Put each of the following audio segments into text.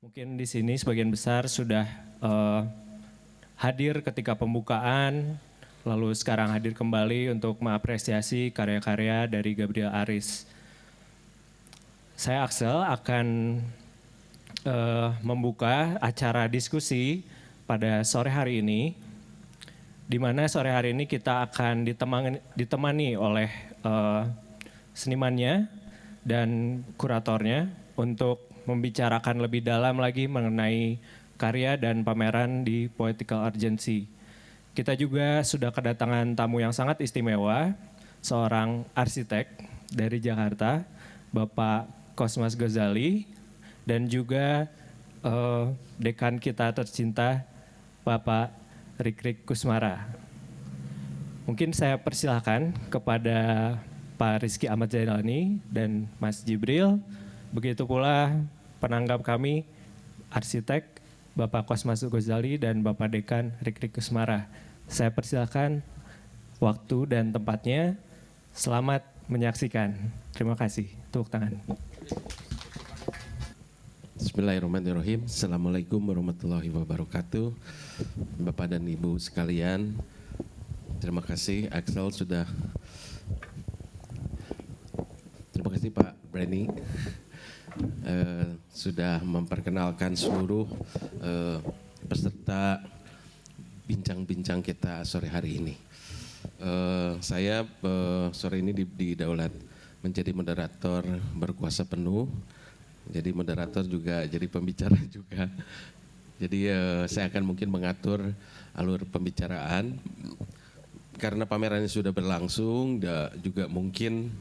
Mungkin di sini sebagian besar sudah hadir ketika pembukaan, lalu sekarang hadir kembali untuk mengapresiasi karya-karya dari Gabriel Aris. Saya Axel akan membuka acara diskusi pada sore hari ini, di mana sore hari ini kita akan ditemani oleh senimannya dan kuratornya untuk membicarakan lebih dalam lagi mengenai karya dan pameran di Poetical Urgency. Kita juga sudah kedatangan tamu yang sangat istimewa, seorang arsitek dari Jakarta, Bapak Cosmas Ghazali, dan juga dekan kita tercinta, Bapak Rikrik Kusmara. Mungkin saya persilahkan kepada Pak Rizky Ahmad Zailani dan Mas Jibril, begitu pula penanggap kami, arsitek Bapak Cosmas Ghazali dan Bapak Dekan Rikrik Kusmara. Saya persilakan waktu dan tempatnya. Selamat menyaksikan. Terima kasih. Tepuk tangan. Bismillahirrahmanirrahim. Assalamualaikum warahmatullahi wabarakatuh. Bapak dan Ibu sekalian, terima kasih Axel terima kasih Pak Breni sudah memperkenalkan seluruh peserta bincang-bincang kita sore hari ini. Saya sore ini didaulat menjadi moderator berkuasa penuh, jadi moderator juga jadi pembicara juga. Jadi saya akan mungkin mengatur alur pembicaraan karena pamerannya sudah berlangsung, juga mungkin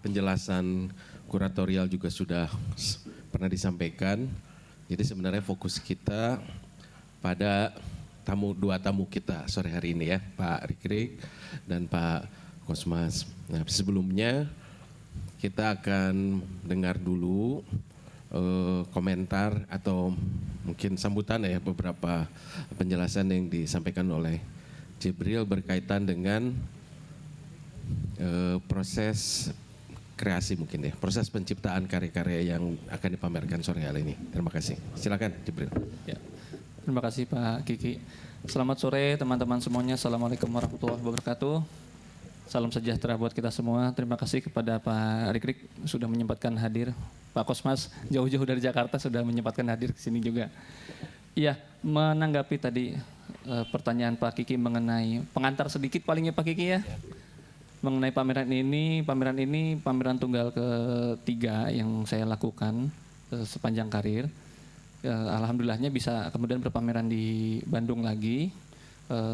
penjelasan kuratorial juga sudah pernah disampaikan. Jadi sebenarnya fokus kita pada dua tamu kita sore hari ini ya, Pak Rikrik dan Pak Cosmas. Nah, sebelumnya kita akan dengar dulu komentar atau mungkin sambutan ya, beberapa penjelasan yang disampaikan oleh Jibril berkaitan dengan proses kreasi mungkin ya, proses penciptaan karya-karya yang akan dipamerkan sore hari ini. Terima kasih. Silakan Jibril. Ya. Terima kasih Pak Kiki. Selamat sore teman-teman semuanya. Assalamualaikum warahmatullahi wabarakatuh. Salam sejahtera buat kita semua. Terima kasih kepada Pak Rikrik sudah menyempatkan hadir. Pak Cosmas jauh-jauh dari Jakarta sudah menyempatkan hadir ke sini juga. Iya, menanggapi tadi pertanyaan Pak Kiki mengenai pengantar sedikit palingnya Pak Kiki ya. Mengenai pameran ini pameran tunggal ketiga yang saya lakukan sepanjang karir. Alhamdulillahnya bisa kemudian berpameran di Bandung lagi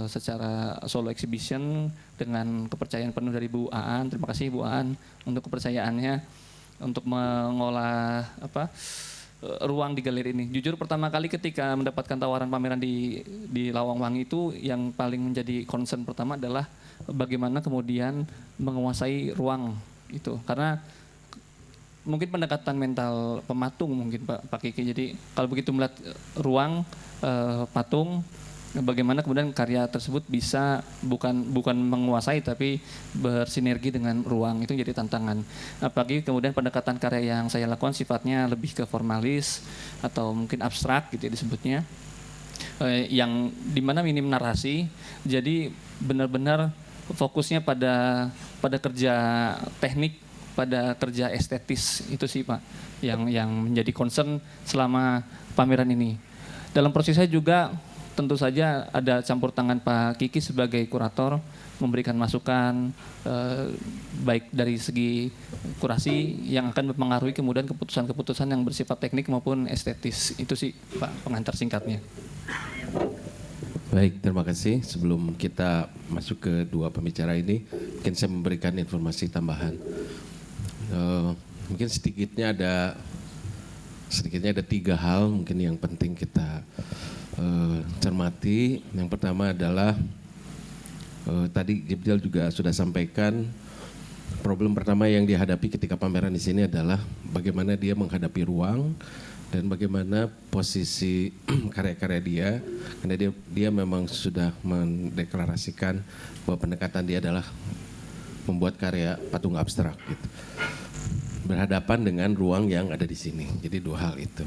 secara solo exhibition dengan kepercayaan penuh dari Bu Aan. Terima kasih Bu Aan untuk kepercayaannya untuk mengolah ruang di galeri ini. Jujur pertama kali ketika mendapatkan tawaran pameran di Lawangwangi itu yang paling menjadi concern pertama adalah bagaimana kemudian menguasai ruang itu, karena mungkin pendekatan mental pematung mungkin Pak Kiki. Jadi kalau begitu melihat ruang patung, bagaimana kemudian karya tersebut bisa bukan menguasai tapi bersinergi dengan ruang, itu jadi tantangan. Apalagi kemudian pendekatan karya yang saya lakukan sifatnya lebih ke formalis atau mungkin abstrak gitu ya disebutnya, yang dimana minim narasi, jadi benar-benar fokusnya pada kerja teknik, pada kerja estetis, itu sih Pak yang menjadi concern selama pameran ini. Dalam prosesnya juga tentu saja ada campur tangan Pak Kiki sebagai kurator, memberikan masukan baik dari segi kurasi yang akan mempengaruhi kemudian keputusan-keputusan yang bersifat teknik maupun estetis. Itu sih Pak pengantar singkatnya. Baik, terima kasih. Sebelum kita masuk ke dua pembicara ini, mungkin saya memberikan informasi tambahan. Mungkin sedikitnya ada 3 hal mungkin yang penting kita cermati. Yang pertama adalah tadi Jibril juga sudah sampaikan, problem pertama yang dihadapi ketika pameran di sini adalah bagaimana dia menghadapi ruang dan bagaimana posisi karya-karya dia, karena dia memang sudah mendeklarasikan bahwa pendekatan dia adalah membuat karya patung abstrak gitu. berhadapan dengan ruang yang ada di sini. Jadi dua hal itu.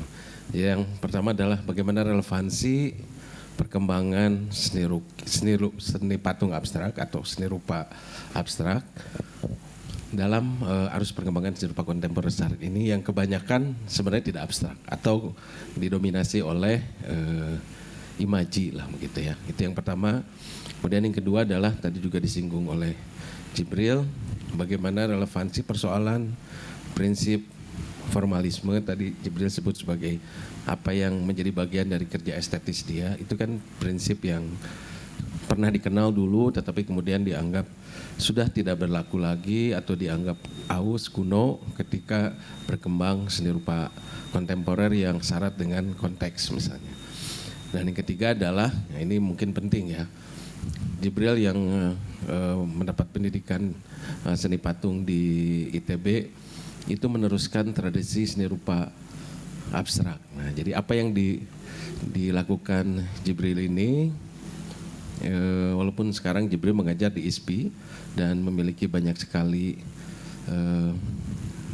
Yang pertama adalah bagaimana relevansi perkembangan seni patung abstrak atau seni rupa abstrak dalam arus perkembangan seni rupa kontemporer saat ini yang kebanyakan sebenarnya tidak abstrak atau didominasi oleh imaji lah begitu ya. Itu yang pertama. Kemudian yang kedua adalah tadi juga disinggung oleh Jibril, bagaimana relevansi persoalan prinsip formalisme tadi Jibril sebut sebagai apa yang menjadi bagian dari kerja estetis dia, itu kan prinsip yang pernah dikenal dulu tetapi kemudian dianggap sudah tidak berlaku lagi atau dianggap aus kuno ketika berkembang seni rupa kontemporer yang syarat dengan konteks misalnya. Dan yang ketiga adalah, nah ini mungkin penting ya, Jibril yang mendapat pendidikan seni patung di ITB itu meneruskan tradisi seni rupa abstrak. Nah, jadi apa yang dilakukan Jibril ini, walaupun sekarang Jibril mengajar di ISPI dan memiliki banyak sekali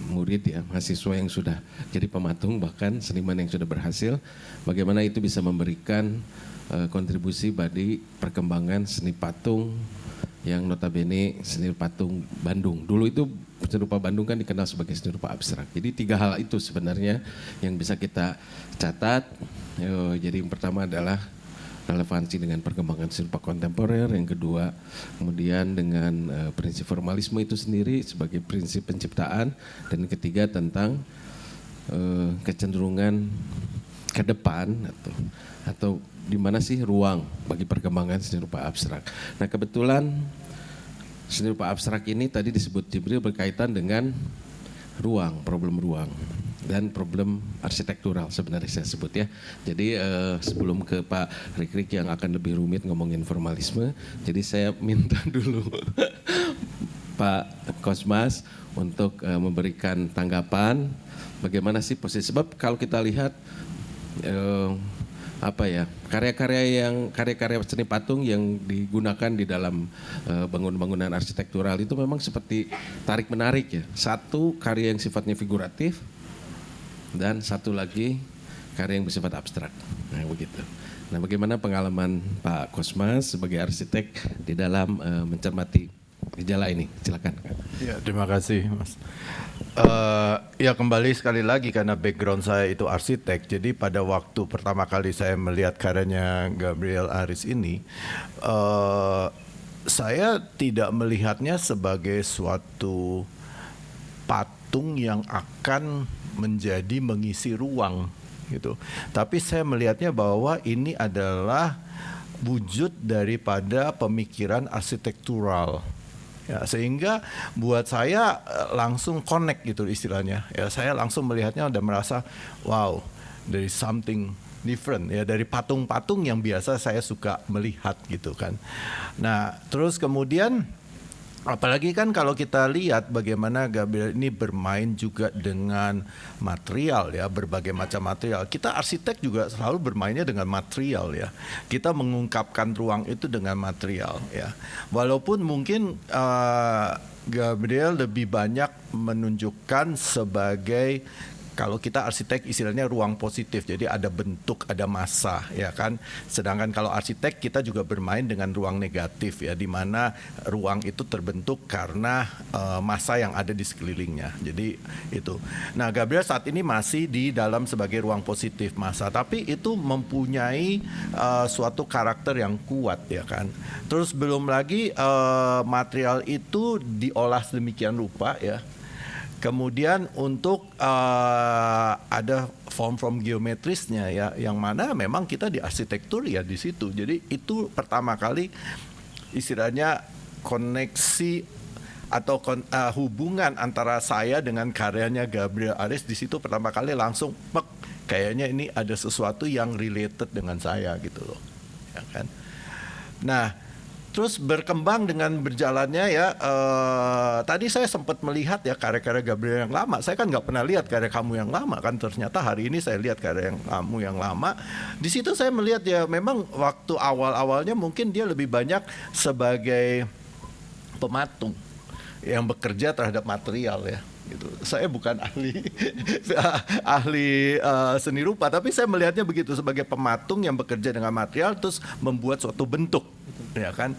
murid ya, mahasiswa yang sudah jadi pematung, bahkan seniman yang sudah berhasil, bagaimana itu bisa memberikan kontribusi bagi perkembangan seni patung yang notabene seni patung Bandung. Dulu itu seni rupa Bandung kan dikenal sebagai seni rupa abstrak. Jadi tiga hal itu sebenarnya yang bisa kita catat. Jadi yang pertama adalah relevansi dengan perkembangan seni rupa kontemporer. Yang kedua kemudian dengan prinsip formalisme itu sendiri sebagai prinsip penciptaan. Dan yang ketiga tentang kecenderungan ke depan atau di mana sih ruang bagi perkembangan seni rupa abstrak. Nah kebetulan seni rupa abstrak ini tadi disebut Jibril berkaitan dengan ruang, problem ruang dan problem arsitektural sebenarnya saya sebut ya. Jadi sebelum ke Pak Rikrik yang akan lebih rumit ngomongin formalisme, jadi saya minta dulu Pak Kosmas untuk memberikan tanggapan bagaimana sih posisi, sebab kalau kita lihat karya-karya seni patung yang digunakan di dalam bangunan-bangunan arsitektural itu memang seperti tarik menarik ya. Satu karya yang sifatnya figuratif dan satu lagi karya yang bersifat abstrak. Nah begitu. Nah bagaimana pengalaman Pak Kosmas sebagai arsitek di dalam mencermati gejala ini? Silakan. Ya, terima kasih Mas. Ya kembali sekali lagi karena background saya itu arsitek, jadi pada waktu pertama kali saya melihat karyanya Gabriel Aris ini, saya tidak melihatnya sebagai suatu patung yang akan menjadi mengisi ruang gitu. Tapi saya melihatnya bahwa ini adalah wujud daripada pemikiran arsitektural. Ya, sehingga buat saya langsung connect gitu istilahnya. Ya, saya langsung melihatnya dan merasa wow, there is something different ya dari patung-patung yang biasa saya suka melihat gitu kan. Nah, terus kemudian apalagi kan kalau kita lihat bagaimana Gabriel ini bermain juga dengan material ya, berbagai macam material. Kita arsitek juga selalu bermainnya dengan material ya. Kita mengungkapkan ruang itu dengan material ya. Walaupun mungkin Gabriel lebih banyak menunjukkan sebagai, kalau kita arsitek istilahnya ruang positif, jadi ada bentuk, ada massa, ya kan. Sedangkan kalau arsitek kita juga bermain dengan ruang negatif, ya, di mana ruang itu terbentuk karena massa yang ada di sekelilingnya. Jadi itu. Nah, Gabriel saat ini masih di dalam sebagai ruang positif massa, tapi itu mempunyai suatu karakter yang kuat, ya kan. Terus belum lagi material itu diolah sedemikian rupa, ya. Kemudian untuk ada form geometrisnya ya, yang mana memang kita di arsitektur ya di situ. Jadi itu pertama kali istilahnya koneksi atau hubungan antara saya dengan karyanya Gabriel Aris di situ pertama kali langsung kayaknya ini ada sesuatu yang related dengan saya gitu loh, ya kan. Nah, terus berkembang dengan berjalannya ya, tadi saya sempat melihat ya karya-karya Gabriel yang lama. Saya kan nggak pernah lihat karya kamu yang lama kan, ternyata hari ini saya lihat karya yang kamu yang lama. Di situ saya melihat ya memang waktu awal-awalnya mungkin dia lebih banyak sebagai pematung yang bekerja terhadap material ya gitu. gitu. Saya bukan ahli ahli seni rupa, tapi saya melihatnya begitu, sebagai pematung yang bekerja dengan material terus membuat suatu bentuk, ya kan.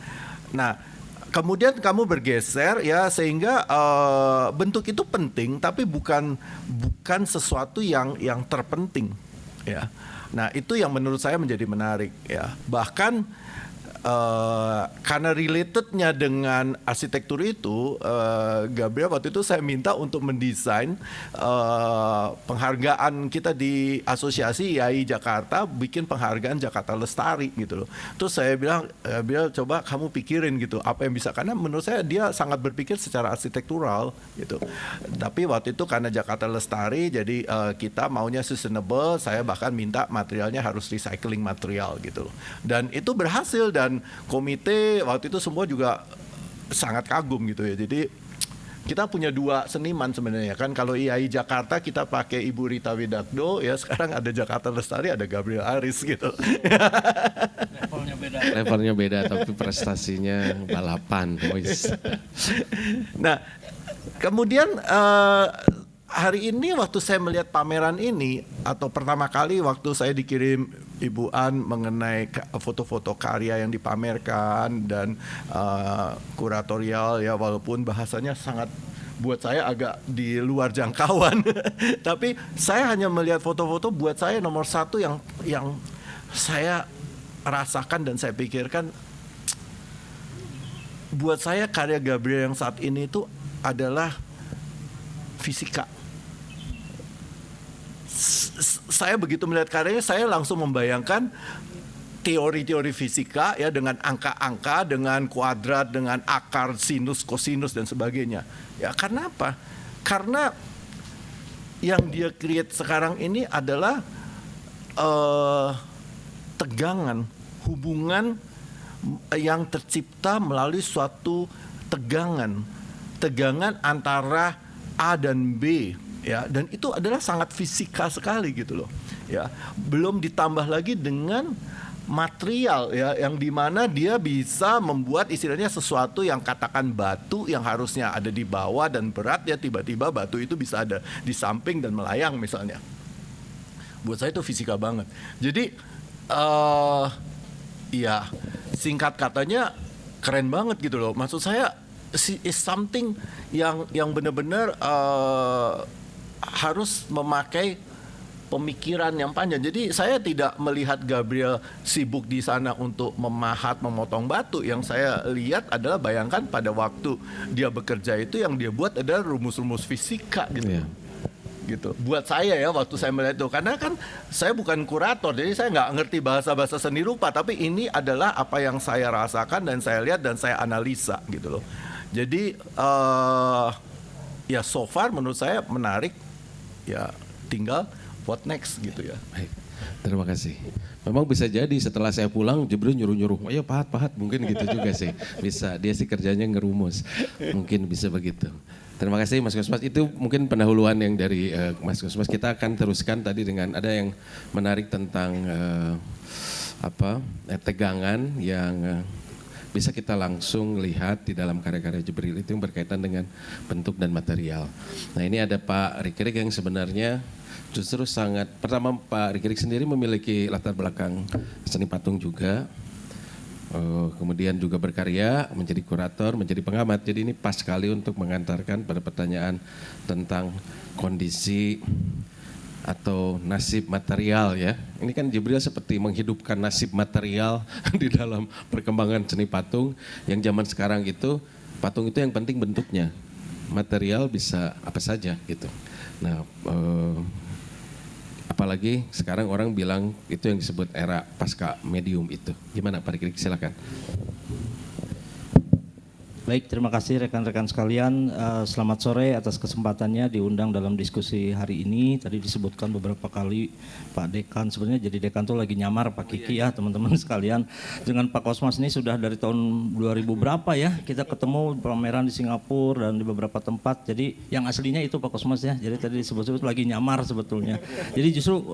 Nah, kemudian kamu bergeser ya, sehingga bentuk itu penting, tapi bukan sesuatu yang terpenting, ya. Nah, itu yang menurut saya menjadi menarik, ya. Bahkan karena relatednya dengan arsitektur itu, Gabriel waktu itu saya minta untuk mendesain penghargaan kita di asosiasi IAI Jakarta, bikin penghargaan Jakarta Lestari gitu loh. Terus saya bilang, Gabriel coba kamu pikirin gitu apa yang bisa, karena menurut saya dia sangat berpikir secara arsitektural gitu. Tapi waktu itu karena Jakarta Lestari, jadi kita maunya sustainable, saya bahkan minta materialnya harus recycling material gitu loh. Dan itu berhasil, dan komite waktu itu semua juga sangat kagum gitu ya. Jadi kita punya dua seniman sebenarnya kan. Kalau IAI Jakarta kita pakai Ibu Rita Widakdo, ya sekarang ada Jakarta Lestari, ada Gabriel Aris gitu. Levelnya beda tapi prestasinya balapan. Nah, kemudian hari ini waktu saya melihat pameran ini, atau pertama kali waktu saya dikirim Ibu An mengenai foto-foto karya yang dipamerkan dan kuratorial, ya walaupun bahasanya sangat buat saya agak di luar jangkauan, tapi saya hanya melihat foto-foto, buat saya nomor satu yang saya rasakan dan saya pikirkan, buat saya karya Gabriel yang saat ini itu adalah fisika. Saya begitu melihat karyanya, saya langsung membayangkan teori-teori fisika ya, dengan angka-angka, dengan kuadrat, dengan akar, sinus, kosinus dan sebagainya. Ya karena apa? Karena yang dia create sekarang ini adalah tegangan, hubungan yang tercipta melalui suatu tegangan antara A dan B. Ya, dan itu adalah sangat fisika sekali gitu loh. Ya, belum ditambah lagi dengan material ya, yang dimana dia bisa membuat istilahnya sesuatu yang katakan batu yang harusnya ada di bawah dan berat, ya tiba-tiba batu itu bisa ada di samping dan melayang misalnya. Buat saya itu fisika banget. Jadi ya singkat katanya keren banget gitu loh. Maksud saya is something yang benar-benar harus memakai pemikiran yang panjang. Jadi saya tidak melihat Gabriel sibuk di sana untuk memahat, memotong batu. Yang saya lihat adalah, bayangkan pada waktu dia bekerja itu yang dia buat adalah rumus-rumus fisika gitu. Yeah. Gitu. Buat saya ya waktu saya melihat itu, karena kan saya bukan kurator, jadi saya nggak ngerti bahasa seni rupa, tapi ini adalah apa yang saya rasakan dan saya lihat dan saya analisa gitu loh. Jadi ya so far menurut saya menarik. Ya tinggal what next gitu ya. Baik, terima kasih. Memang bisa jadi setelah saya pulang Jibril nyuruh-nyuruh, ayo pahat, mungkin gitu juga sih. Bisa, dia sih kerjanya ngerumus, mungkin bisa begitu. Terima kasih Mas Kosmas, itu mungkin pendahuluan yang dari Mas Kosmas. Kita akan teruskan tadi dengan ada yang menarik tentang tegangan yang bisa kita langsung lihat di dalam karya-karya Jibril itu yang berkaitan dengan bentuk dan material. Nah ini ada Pak Rikrik yang sebenarnya justru sangat, pertama Pak Rikrik sendiri memiliki latar belakang seni patung juga, kemudian juga berkarya, menjadi kurator, menjadi pengamat. Jadi ini pas sekali untuk mengantarkan pada pertanyaan tentang kondisi atau nasib material ya. Ini kan Jibril seperti menghidupkan nasib material di dalam perkembangan seni patung yang zaman sekarang itu, patung itu yang penting bentuknya. Material bisa apa saja gitu. Nah, apalagi sekarang orang bilang itu yang disebut era pasca medium itu. Gimana Pak Rikrik, silakan. Baik, terima kasih rekan-rekan sekalian. Selamat sore atas kesempatannya diundang dalam diskusi hari ini. Tadi disebutkan beberapa kali Pak Dekan, sebenarnya jadi Dekan tuh lagi nyamar Pak Kiki ya teman-teman sekalian. Dengan Pak Kosmas ini sudah dari tahun 2000 berapa ya, kita ketemu pameran di Singapura dan di beberapa tempat. Jadi yang aslinya itu Pak Kosmas ya, jadi tadi disebut-sebut lagi nyamar sebetulnya. Jadi justru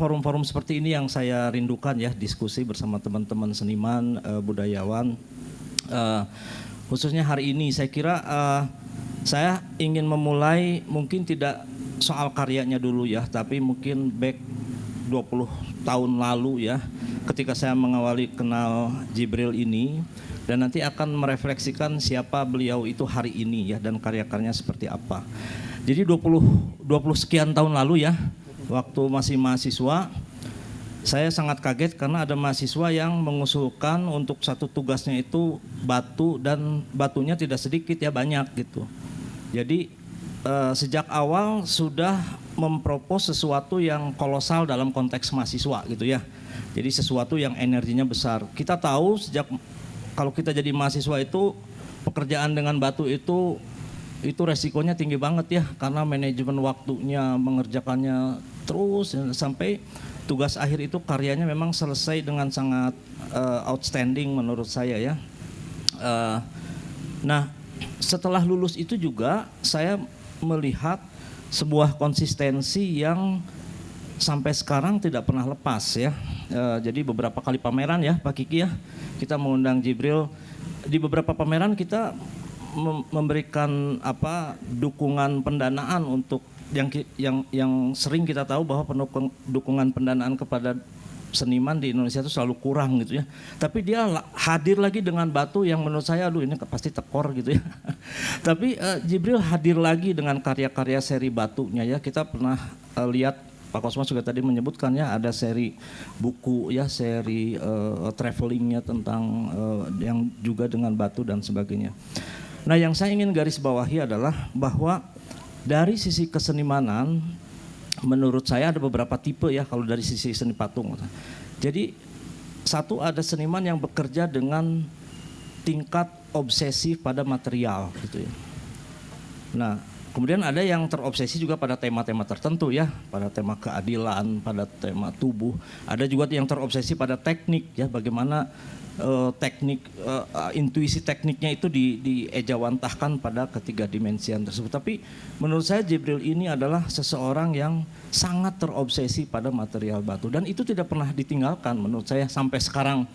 forum-forum seperti ini yang saya rindukan ya, diskusi bersama teman-teman seniman, budayawan. Khususnya hari ini saya kira Saya ingin memulai mungkin tidak soal karyanya dulu ya, tapi mungkin back 20 tahun lalu ya, ketika saya mengawali kenal Jibril ini, dan nanti akan merefleksikan siapa beliau itu hari ini ya, dan karya-karyanya seperti apa. Jadi 20 sekian tahun lalu ya, waktu masih mahasiswa, saya sangat kaget karena ada mahasiswa yang mengusulkan untuk satu tugasnya itu batu, dan batunya tidak sedikit ya, banyak gitu. Jadi sejak awal sudah mempropos sesuatu yang kolosal dalam konteks mahasiswa gitu ya. Jadi sesuatu yang energinya besar. Kita tahu sejak kalau kita jadi mahasiswa itu pekerjaan dengan batu itu resikonya tinggi banget ya, karena manajemen waktunya, mengerjakannya terus sampai tugas akhir itu karyanya memang selesai dengan sangat outstanding menurut saya ya. Nah, setelah lulus itu juga saya melihat sebuah konsistensi yang sampai sekarang tidak pernah lepas ya. Jadi beberapa kali pameran ya Pak Kiki ya, kita mengundang Jibril. Di beberapa pameran kita memberikan dukungan pendanaan untuk yang sering kita tahu bahwa dukungan pendanaan kepada seniman di Indonesia itu selalu kurang gitu ya. Tapi dia hadir lagi dengan batu yang menurut saya aduh ini pasti tekor gitu ya. Tapi Jibril hadir lagi dengan karya-karya seri batunya ya. Kita pernah lihat Pak Kosmas juga tadi menyebutkan ya, ada seri buku ya, seri travelingnya tentang yang juga dengan batu dan sebagainya. Nah, yang saya ingin garis bawahi adalah bahwa dari sisi kesenimanan menurut saya ada beberapa tipe ya kalau dari sisi seni patung. Jadi satu, ada seniman yang bekerja dengan tingkat obsesi pada material gitu ya. Nah, kemudian ada yang terobsesi juga pada tema-tema tertentu ya, pada tema keadilan, pada tema tubuh. Ada juga yang terobsesi pada teknik ya, bagaimana teknik, intuisi tekniknya itu diejawantahkan pada ketiga dimensian tersebut. Tapi menurut saya Jibril ini adalah seseorang yang sangat terobsesi pada material batu, dan itu tidak pernah ditinggalkan menurut saya sampai sekarang.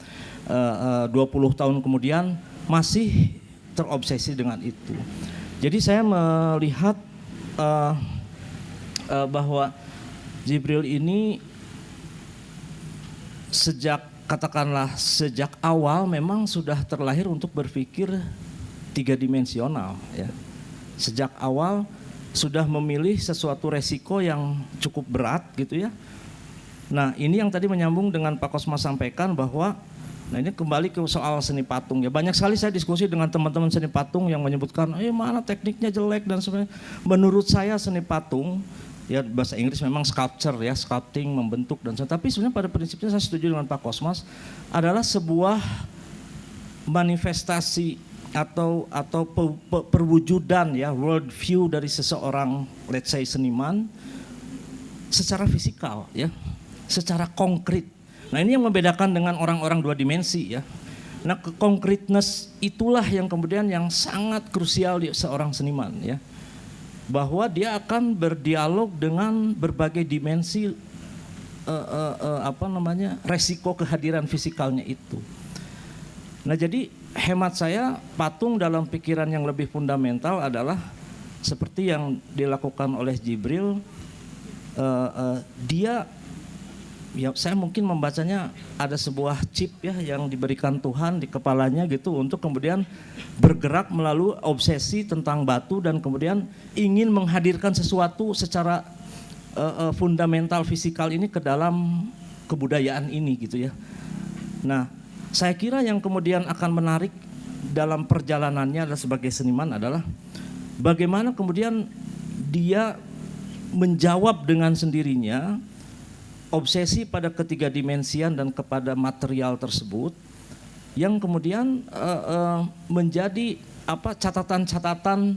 20 tahun kemudian masih terobsesi dengan itu. Jadi saya melihat bahwa Jibril ini sejak awal memang sudah terlahir untuk berpikir tiga dimensional ya. Sejak awal sudah memilih sesuatu resiko yang cukup berat gitu ya. Nah, ini yang tadi menyambung dengan Pak Kosmas sampaikan bahwa ini kembali ke soal seni patung ya. Banyak sekali saya diskusi dengan teman-teman seni patung yang menyebutkan mana tekniknya jelek dan sebagainya. Menurut saya seni patung ya, bahasa Inggris memang sculpture ya, sculpting, membentuk dan sebagainya. Tapi sebenarnya pada prinsipnya saya setuju dengan Pak Kosmas, adalah sebuah manifestasi atau perwujudan ya, world view dari seseorang, let's say seniman, secara fisikal ya, secara konkret. Nah, ini yang membedakan dengan orang-orang dua dimensi ya. Nah, konkretness itulah yang kemudian yang sangat krusial di seorang seniman ya. Bahwa dia akan berdialog dengan berbagai dimensi resiko kehadiran fisikalnya itu. Nah, jadi hemat saya patung dalam pikiran yang lebih fundamental adalah seperti yang dilakukan oleh Jibril. Dia ya, saya mungkin membacanya ada sebuah chip ya yang diberikan Tuhan di kepalanya gitu untuk kemudian bergerak melalui obsesi tentang batu dan kemudian ingin menghadirkan sesuatu secara fundamental fisikal ini ke dalam kebudayaan ini gitu ya. Nah, saya kira yang kemudian akan menarik dalam perjalanannya adalah sebagai seniman adalah bagaimana kemudian dia menjawab dengan sendirinya obsesi pada ketiga dimensian dan kepada material tersebut yang kemudian menjadi catatan-catatan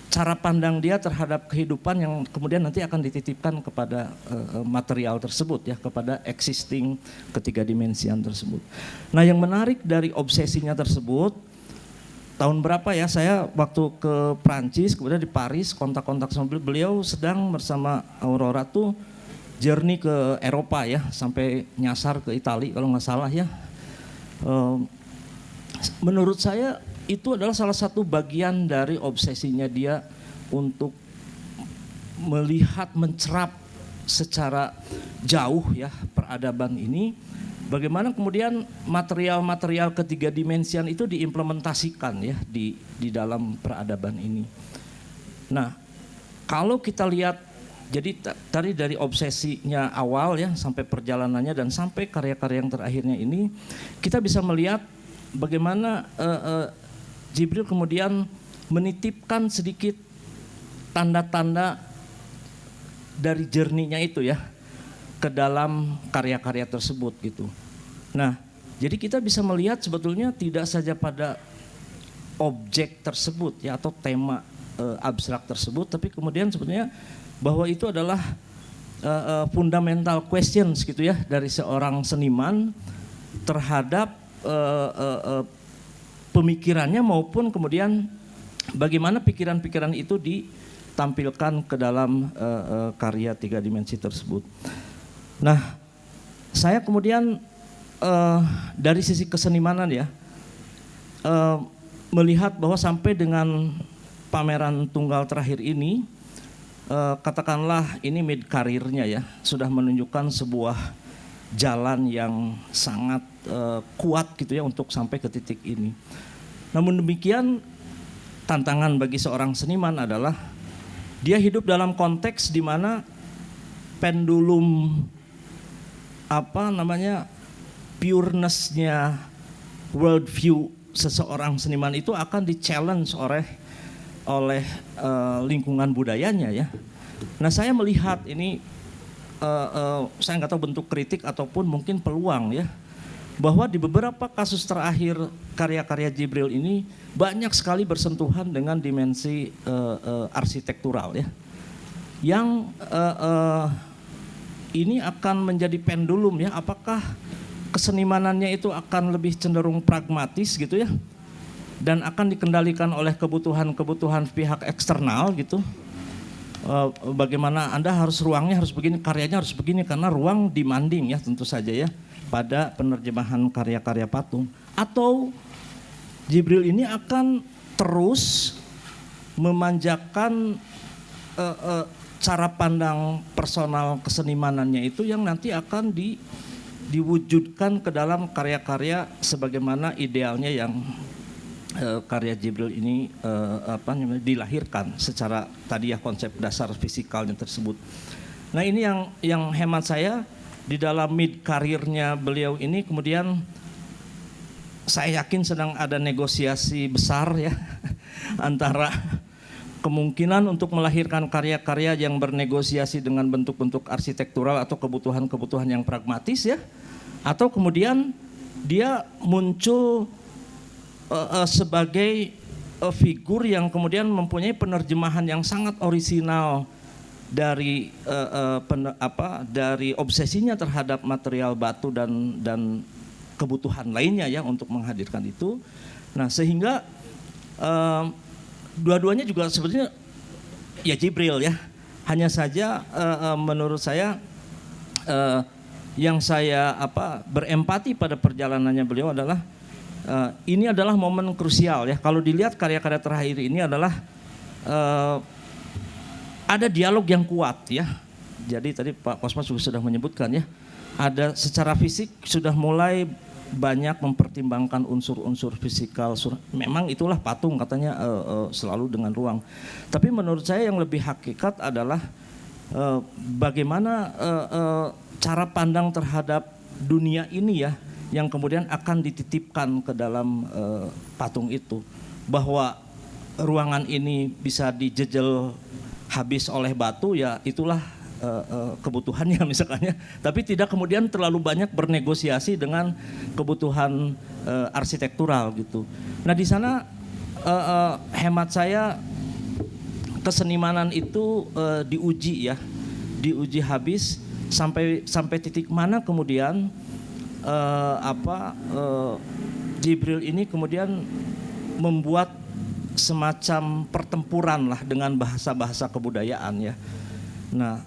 cara pandang dia terhadap kehidupan yang kemudian nanti akan dititipkan kepada material tersebut ya, kepada existing ketiga dimensian tersebut. Nah, yang menarik dari obsesinya tersebut, tahun berapa ya saya waktu ke Prancis, kemudian di Paris kontak-kontak sama beliau sedang bersama Aurora tuh journey ke Eropa ya, sampai nyasar ke Italia kalau nggak salah ya. Menurut saya itu adalah salah satu bagian dari obsesinya dia untuk melihat, mencerap secara jauh ya peradaban ini, bagaimana kemudian material-material ketiga dimensian itu diimplementasikan ya di dalam peradaban ini. Nah, kalau kita lihat, jadi tadi dari obsesinya awal ya sampai perjalanannya dan sampai karya-karya yang terakhirnya ini, kita bisa melihat bagaimana Jibril kemudian menitipkan sedikit tanda-tanda dari journey-nya itu ya ke dalam karya-karya tersebut gitu. Nah, jadi kita bisa melihat sebetulnya tidak saja pada objek tersebut ya atau tema abstrak tersebut, tapi kemudian sebetulnya bahwa itu adalah fundamental questions gitu ya dari seorang seniman terhadap pemikirannya maupun kemudian bagaimana pikiran-pikiran itu ditampilkan ke dalam karya tiga dimensi tersebut. Nah, saya kemudian dari sisi kesenimanan ya melihat bahwa sampai dengan pameran tunggal terakhir ini, katakanlah ini mid karirnya ya, sudah menunjukkan sebuah jalan yang sangat kuat gitu ya untuk sampai ke titik ini. Namun demikian tantangan bagi seorang seniman adalah dia hidup dalam konteks di mana pendulum pureness-nya worldview seseorang seniman itu akan di-challenge oleh lingkungan budayanya ya. Nah, saya melihat ini saya nggak tahu bentuk kritik ataupun mungkin peluang ya, bahwa di beberapa kasus terakhir karya-karya Jibril ini banyak sekali bersentuhan dengan dimensi arsitektural ya, yang ini akan menjadi pendulum ya, apakah kesenimanannya itu akan lebih cenderung pragmatis gitu ya, dan akan dikendalikan oleh kebutuhan-kebutuhan pihak eksternal gitu. Bagaimana Anda ruangnya harus begini, karyanya harus begini, karena ruang demanding ya tentu saja ya pada penerjemahan karya-karya patung. Atau Jibril ini akan terus memanjakan cara pandang personal kesenimanannya itu yang nanti akan diwujudkan ke dalam karya-karya sebagaimana idealnya yang karya Jibril ini dilahirkan secara tadi ya konsep dasar fisikalnya tersebut. Nah, ini yang hemat saya di dalam mid karirnya beliau ini kemudian saya yakin sedang ada negosiasi besar ya antara kemungkinan untuk melahirkan karya-karya yang bernegosiasi dengan bentuk-bentuk arsitektural atau kebutuhan-kebutuhan yang pragmatis ya, atau kemudian dia muncul sebagai figur yang kemudian mempunyai penerjemahan yang sangat orisinal dari dari obsesinya terhadap material batu dan kebutuhan lainnya ya untuk menghadirkan itu. Nah, sehingga dua-duanya juga sebetulnya ya Jibril ya. Hanya saja menurut saya yang saya berempati pada perjalanannya beliau adalah ini adalah momen krusial ya. Kalau dilihat karya-karya terakhir ini adalah ada dialog yang kuat ya. Jadi tadi Pak Kosmas juga sudah menyebutkan ya, ada secara fisik sudah mulai banyak mempertimbangkan unsur-unsur fisikal. Memang itulah patung katanya selalu dengan ruang. Tapi menurut saya yang lebih hakikat adalah bagaimana cara pandang terhadap dunia ini ya, yang kemudian akan dititipkan ke dalam patung itu, bahwa ruangan ini bisa dijejel habis oleh batu ya itulah kebutuhannya misalkannya, tapi tidak kemudian terlalu banyak bernegosiasi dengan kebutuhan arsitektural gitu. Nah, di sana hemat saya kesenimanan itu diuji ya, diuji habis sampai titik mana kemudian Jibril ini kemudian membuat semacam pertempuran lah dengan bahasa-bahasa kebudayaan ya. Nah,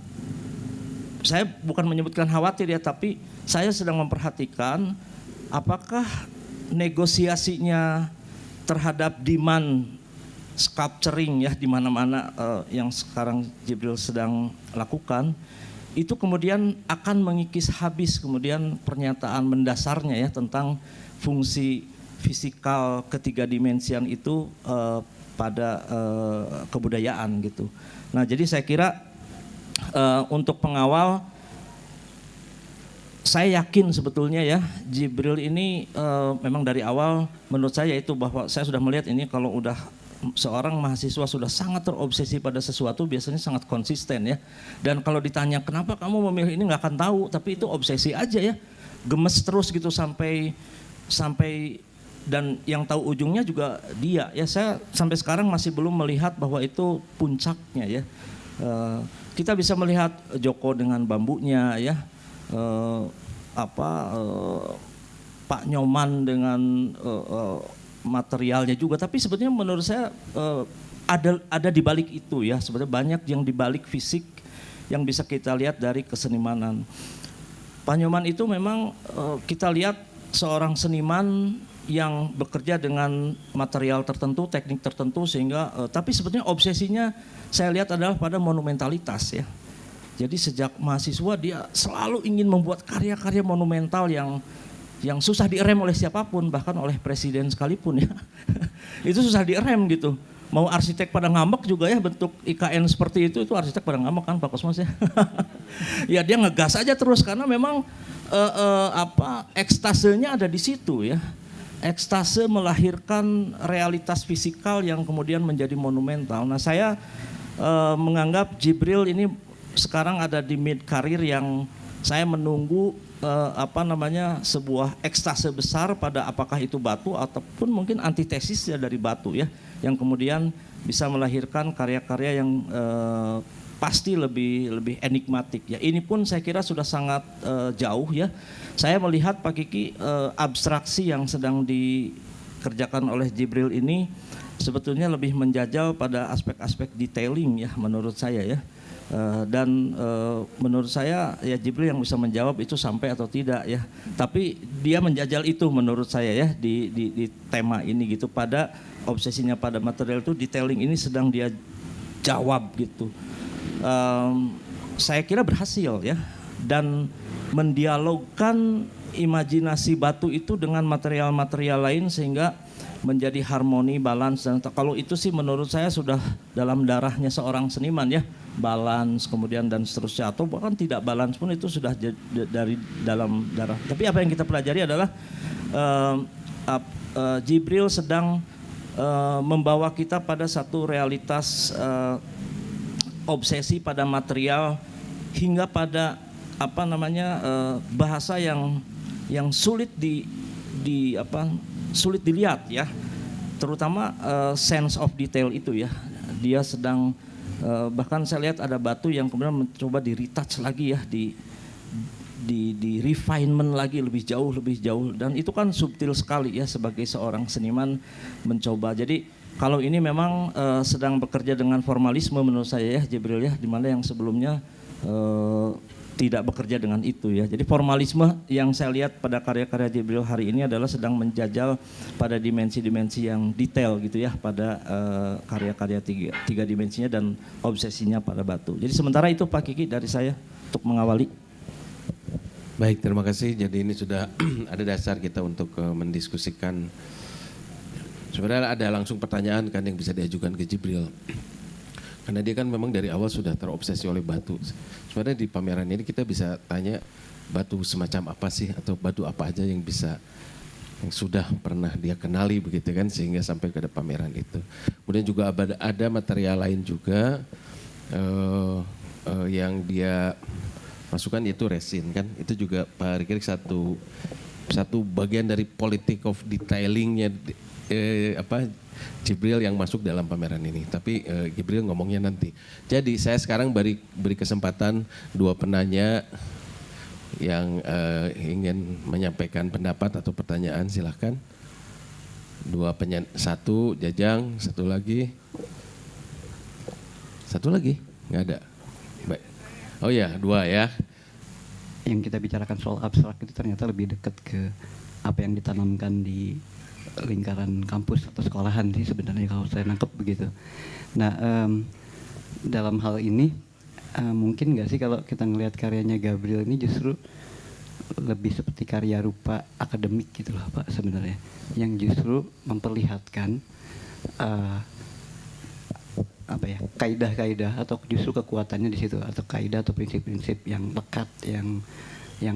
saya bukan menyebutkan khawatir ya, tapi saya sedang memperhatikan apakah negosiasinya terhadap demand sculpturing ya di mana-mana yang sekarang Jibril sedang lakukan, itu kemudian akan mengikis habis kemudian pernyataan mendasarnya ya tentang fungsi fisikal ketiga dimensian itu pada kebudayaan gitu. Nah, jadi saya kira untuk pengawal, saya yakin sebetulnya ya Jibril ini memang dari awal menurut saya itu bahwa saya sudah melihat ini kalau udah seorang mahasiswa sudah sangat terobsesi pada sesuatu biasanya sangat konsisten ya. Dan kalau ditanya kenapa kamu memilih ini nggak akan tahu, tapi itu obsesi aja ya. Gemes terus gitu sampai dan yang tahu ujungnya juga dia. Ya saya sampai sekarang masih belum melihat bahwa itu puncaknya ya. Kita bisa melihat Joko dengan bambunya ya. Pak Nyoman dengan materialnya juga, tapi sebetulnya menurut saya ada di balik itu ya, sebenarnya banyak yang di balik fisik yang bisa kita lihat dari kesenimanan. Pak Nyoman itu memang kita lihat seorang seniman yang bekerja dengan material tertentu, teknik tertentu sehingga tapi sebetulnya obsesinya saya lihat adalah pada monumentalitas ya. Jadi sejak mahasiswa dia selalu ingin membuat karya-karya monumental yang susah direm oleh siapapun, bahkan oleh presiden sekalipun ya. Itu susah direm gitu. Mau arsitek pada ngambek juga ya bentuk IKN seperti itu arsitek pada ngambek kan Pak Kosmas ya. Ya dia ngegas aja terus karena memang ekstasenya ada di situ ya. Ekstase melahirkan realitas fisikal yang kemudian menjadi monumental. Nah saya menganggap Jibril ini sekarang ada di mid karir yang saya menunggu sebuah ekstase besar pada apakah itu batu ataupun mungkin antitesisnya dari batu ya, yang kemudian bisa melahirkan karya-karya yang pasti lebih enigmatik ya. Ini pun saya kira sudah sangat jauh ya. Saya melihat Pak Kiki abstraksi yang sedang dikerjakan oleh Jibril ini sebetulnya lebih menjajal pada aspek-aspek detailing ya menurut saya ya. Dan menurut saya ya Jibril yang bisa menjawab itu sampai atau tidak ya. Tapi dia menjajal itu menurut saya ya di tema ini gitu, pada obsesinya pada material itu detailing ini sedang dia jawab gitu. Saya kira berhasil ya, dan mendialogkan imajinasi batu itu dengan material-material lain sehingga menjadi harmoni, balance, dan kalau itu sih menurut saya sudah dalam darahnya seorang seniman ya, balance kemudian dan seterusnya, atau bahkan tidak balance pun itu sudah dari dalam darah. Tapi apa yang kita pelajari adalah Jibril sedang membawa kita pada satu realitas obsesi pada material hingga pada bahasa yang sulit sulit dilihat ya, terutama sense of detail itu ya. Dia sedang bahkan saya lihat ada batu yang kemudian mencoba di retouch lagi ya, di refinement lagi lebih jauh, dan itu kan subtil sekali ya sebagai seorang seniman mencoba. Jadi kalau ini memang sedang bekerja dengan formalisme menurut saya ya Jibril ya, dimana yang sebelumnya tidak bekerja dengan itu ya. Jadi formalisme yang saya lihat pada karya-karya Jibril hari ini adalah sedang menjajal pada dimensi-dimensi yang detail gitu ya, pada karya-karya tiga dimensinya dan obsesinya pada batu. Jadi sementara itu Pak Kiki dari saya untuk mengawali. Baik, terima kasih. Jadi ini sudah ada dasar kita untuk mendiskusikan. Sebenarnya ada langsung pertanyaan kan yang bisa diajukan ke Jibril. Karena dia kan memang dari awal sudah terobsesi oleh batu. Sebenarnya di pameran ini kita bisa tanya batu semacam apa sih, atau batu apa aja yang sudah pernah dia kenali begitu kan, sehingga sampai ke pameran itu. Kemudian juga ada material lain juga yang dia masukkan, yaitu resin kan. Itu juga Pak Rikrik satu bagian dari politik of detailingnya Jibril yang masuk dalam pameran ini. Tapi Jibril ngomongnya nanti. Jadi saya sekarang beri kesempatan dua penanya yang ingin menyampaikan pendapat atau pertanyaan, silahkan. Satu Jajang, satu lagi, nggak ada. Baik. Oh ya, dua ya. Yang kita bicarakan soal abstrak itu ternyata lebih dekat ke apa yang ditanamkan di lingkaran kampus atau sekolahan sih sebenarnya kalau saya nangkep begitu. Nah, dalam hal ini mungkin nggak sih kalau kita ngelihat karyanya Gabriel ini justru lebih seperti karya rupa akademik gitu loh Pak sebenarnya, yang justru memperlihatkan apa ya, kaidah-kaidah atau justru kekuatannya di situ, atau kaidah atau prinsip-prinsip yang lekat, yang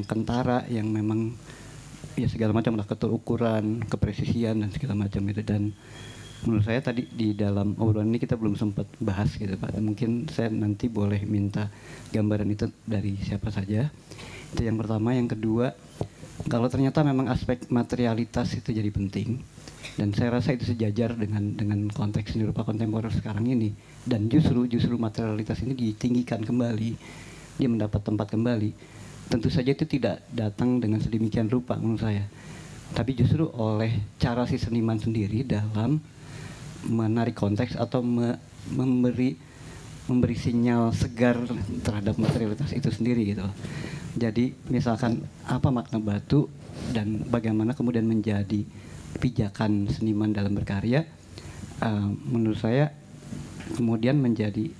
kentara, yang memang ya segala macam lah, keterukuran, kepresisian dan segala macam itu. Dan menurut saya tadi di dalam obrolan ini kita belum sempat bahas gitu Pak. Mungkin saya nanti boleh minta gambaran itu dari siapa saja. Itu yang pertama. Yang kedua, kalau ternyata memang aspek materialitas itu jadi penting, dan saya rasa itu sejajar dengan konteks seni rupa kontemporer sekarang ini, dan justru materialitas ini ditinggikan kembali, dia mendapat tempat kembali. Tentu saja itu tidak datang dengan sedemikian rupa menurut saya, tapi justru oleh cara si seniman sendiri dalam menarik konteks atau memberi sinyal segar terhadap materialitas itu sendiri gitu. Jadi misalkan apa makna batu dan bagaimana kemudian menjadi pijakan seniman dalam berkarya, menurut saya kemudian menjadi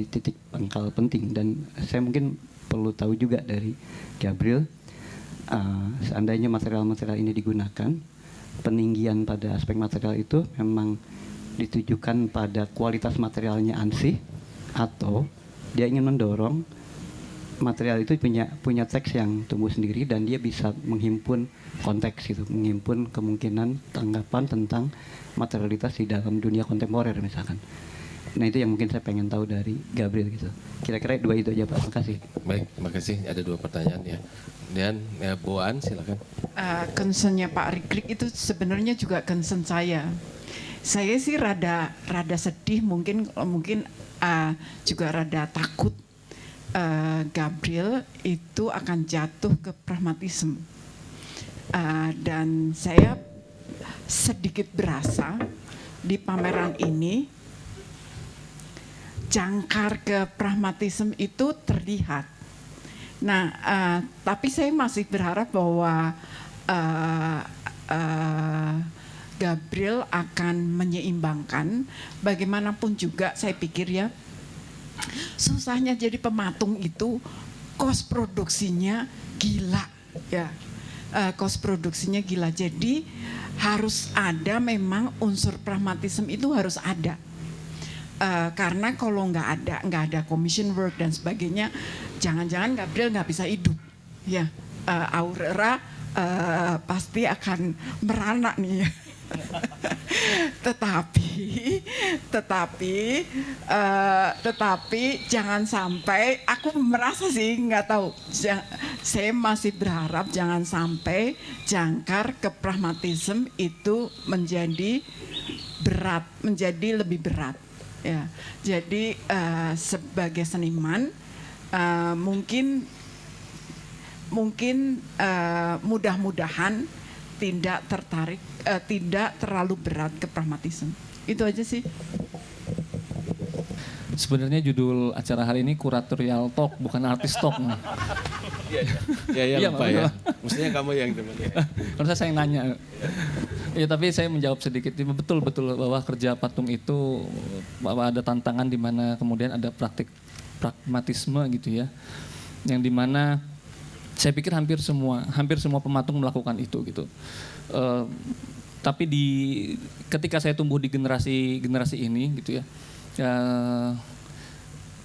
titik pangkal penting. Dan saya mungkin perlu tahu juga dari Gabriel, seandainya material-material ini digunakan, peninggian pada aspek material itu memang ditujukan pada kualitas materialnya ansih, atau dia ingin mendorong material itu punya teks yang tumbuh sendiri dan dia bisa menghimpun konteks gitu, menghimpun kemungkinan tanggapan tentang materialitas di dalam dunia kontemporer misalkan. Nah itu yang mungkin saya pengen tahu dari Gabriel gitu. Kira-kira dua itu aja Pak, makasih. Baik, makasih. Ada 2 pertanyaan ya. Dan Bu An, silakan. Concernnya Pak Rikrik itu sebenarnya juga concern saya. Saya sih rada sedih, mungkin juga rada takut Gabriel itu akan jatuh ke pragmatisme. Dan saya sedikit berasa di pameran ini jangkar ke pragmatisme itu terlihat. Nah, tapi saya masih berharap bahwa Gabriel akan menyeimbangkan. Bagaimanapun juga saya pikir ya, susahnya jadi pematung itu kos produksinya gila ya. Kos produksinya gila. Jadi harus ada memang unsur pragmatisme itu harus ada. Karena kalau nggak ada commission work dan sebagainya, jangan-jangan Gabriel nggak bisa hidup, ya. Aurora pasti akan merana nih. tetapi jangan sampai, aku merasa sih nggak tahu. Saya masih berharap jangan sampai jangkar ke pragmatisme itu menjadi berat, menjadi lebih berat. Ya, jadi sebagai seniman mungkin mudah-mudahan tidak terlalu berat ke pragmatisme. Itu aja sih. Sebenarnya judul acara hari ini kuratorial talk, bukan artis talk. Iya, lupa ya. Iya, Maksudnya kamu yang teman ya. Karena saya yang nanya. Ya tapi saya menjawab sedikit. Betul bahwa kerja patung itu bahwa ada tantangan di mana kemudian ada praktik pragmatisme gitu ya. Yang di mana saya pikir hampir semua pematung melakukan itu gitu. Tapi ketika saya tumbuh di generasi ini gitu ya.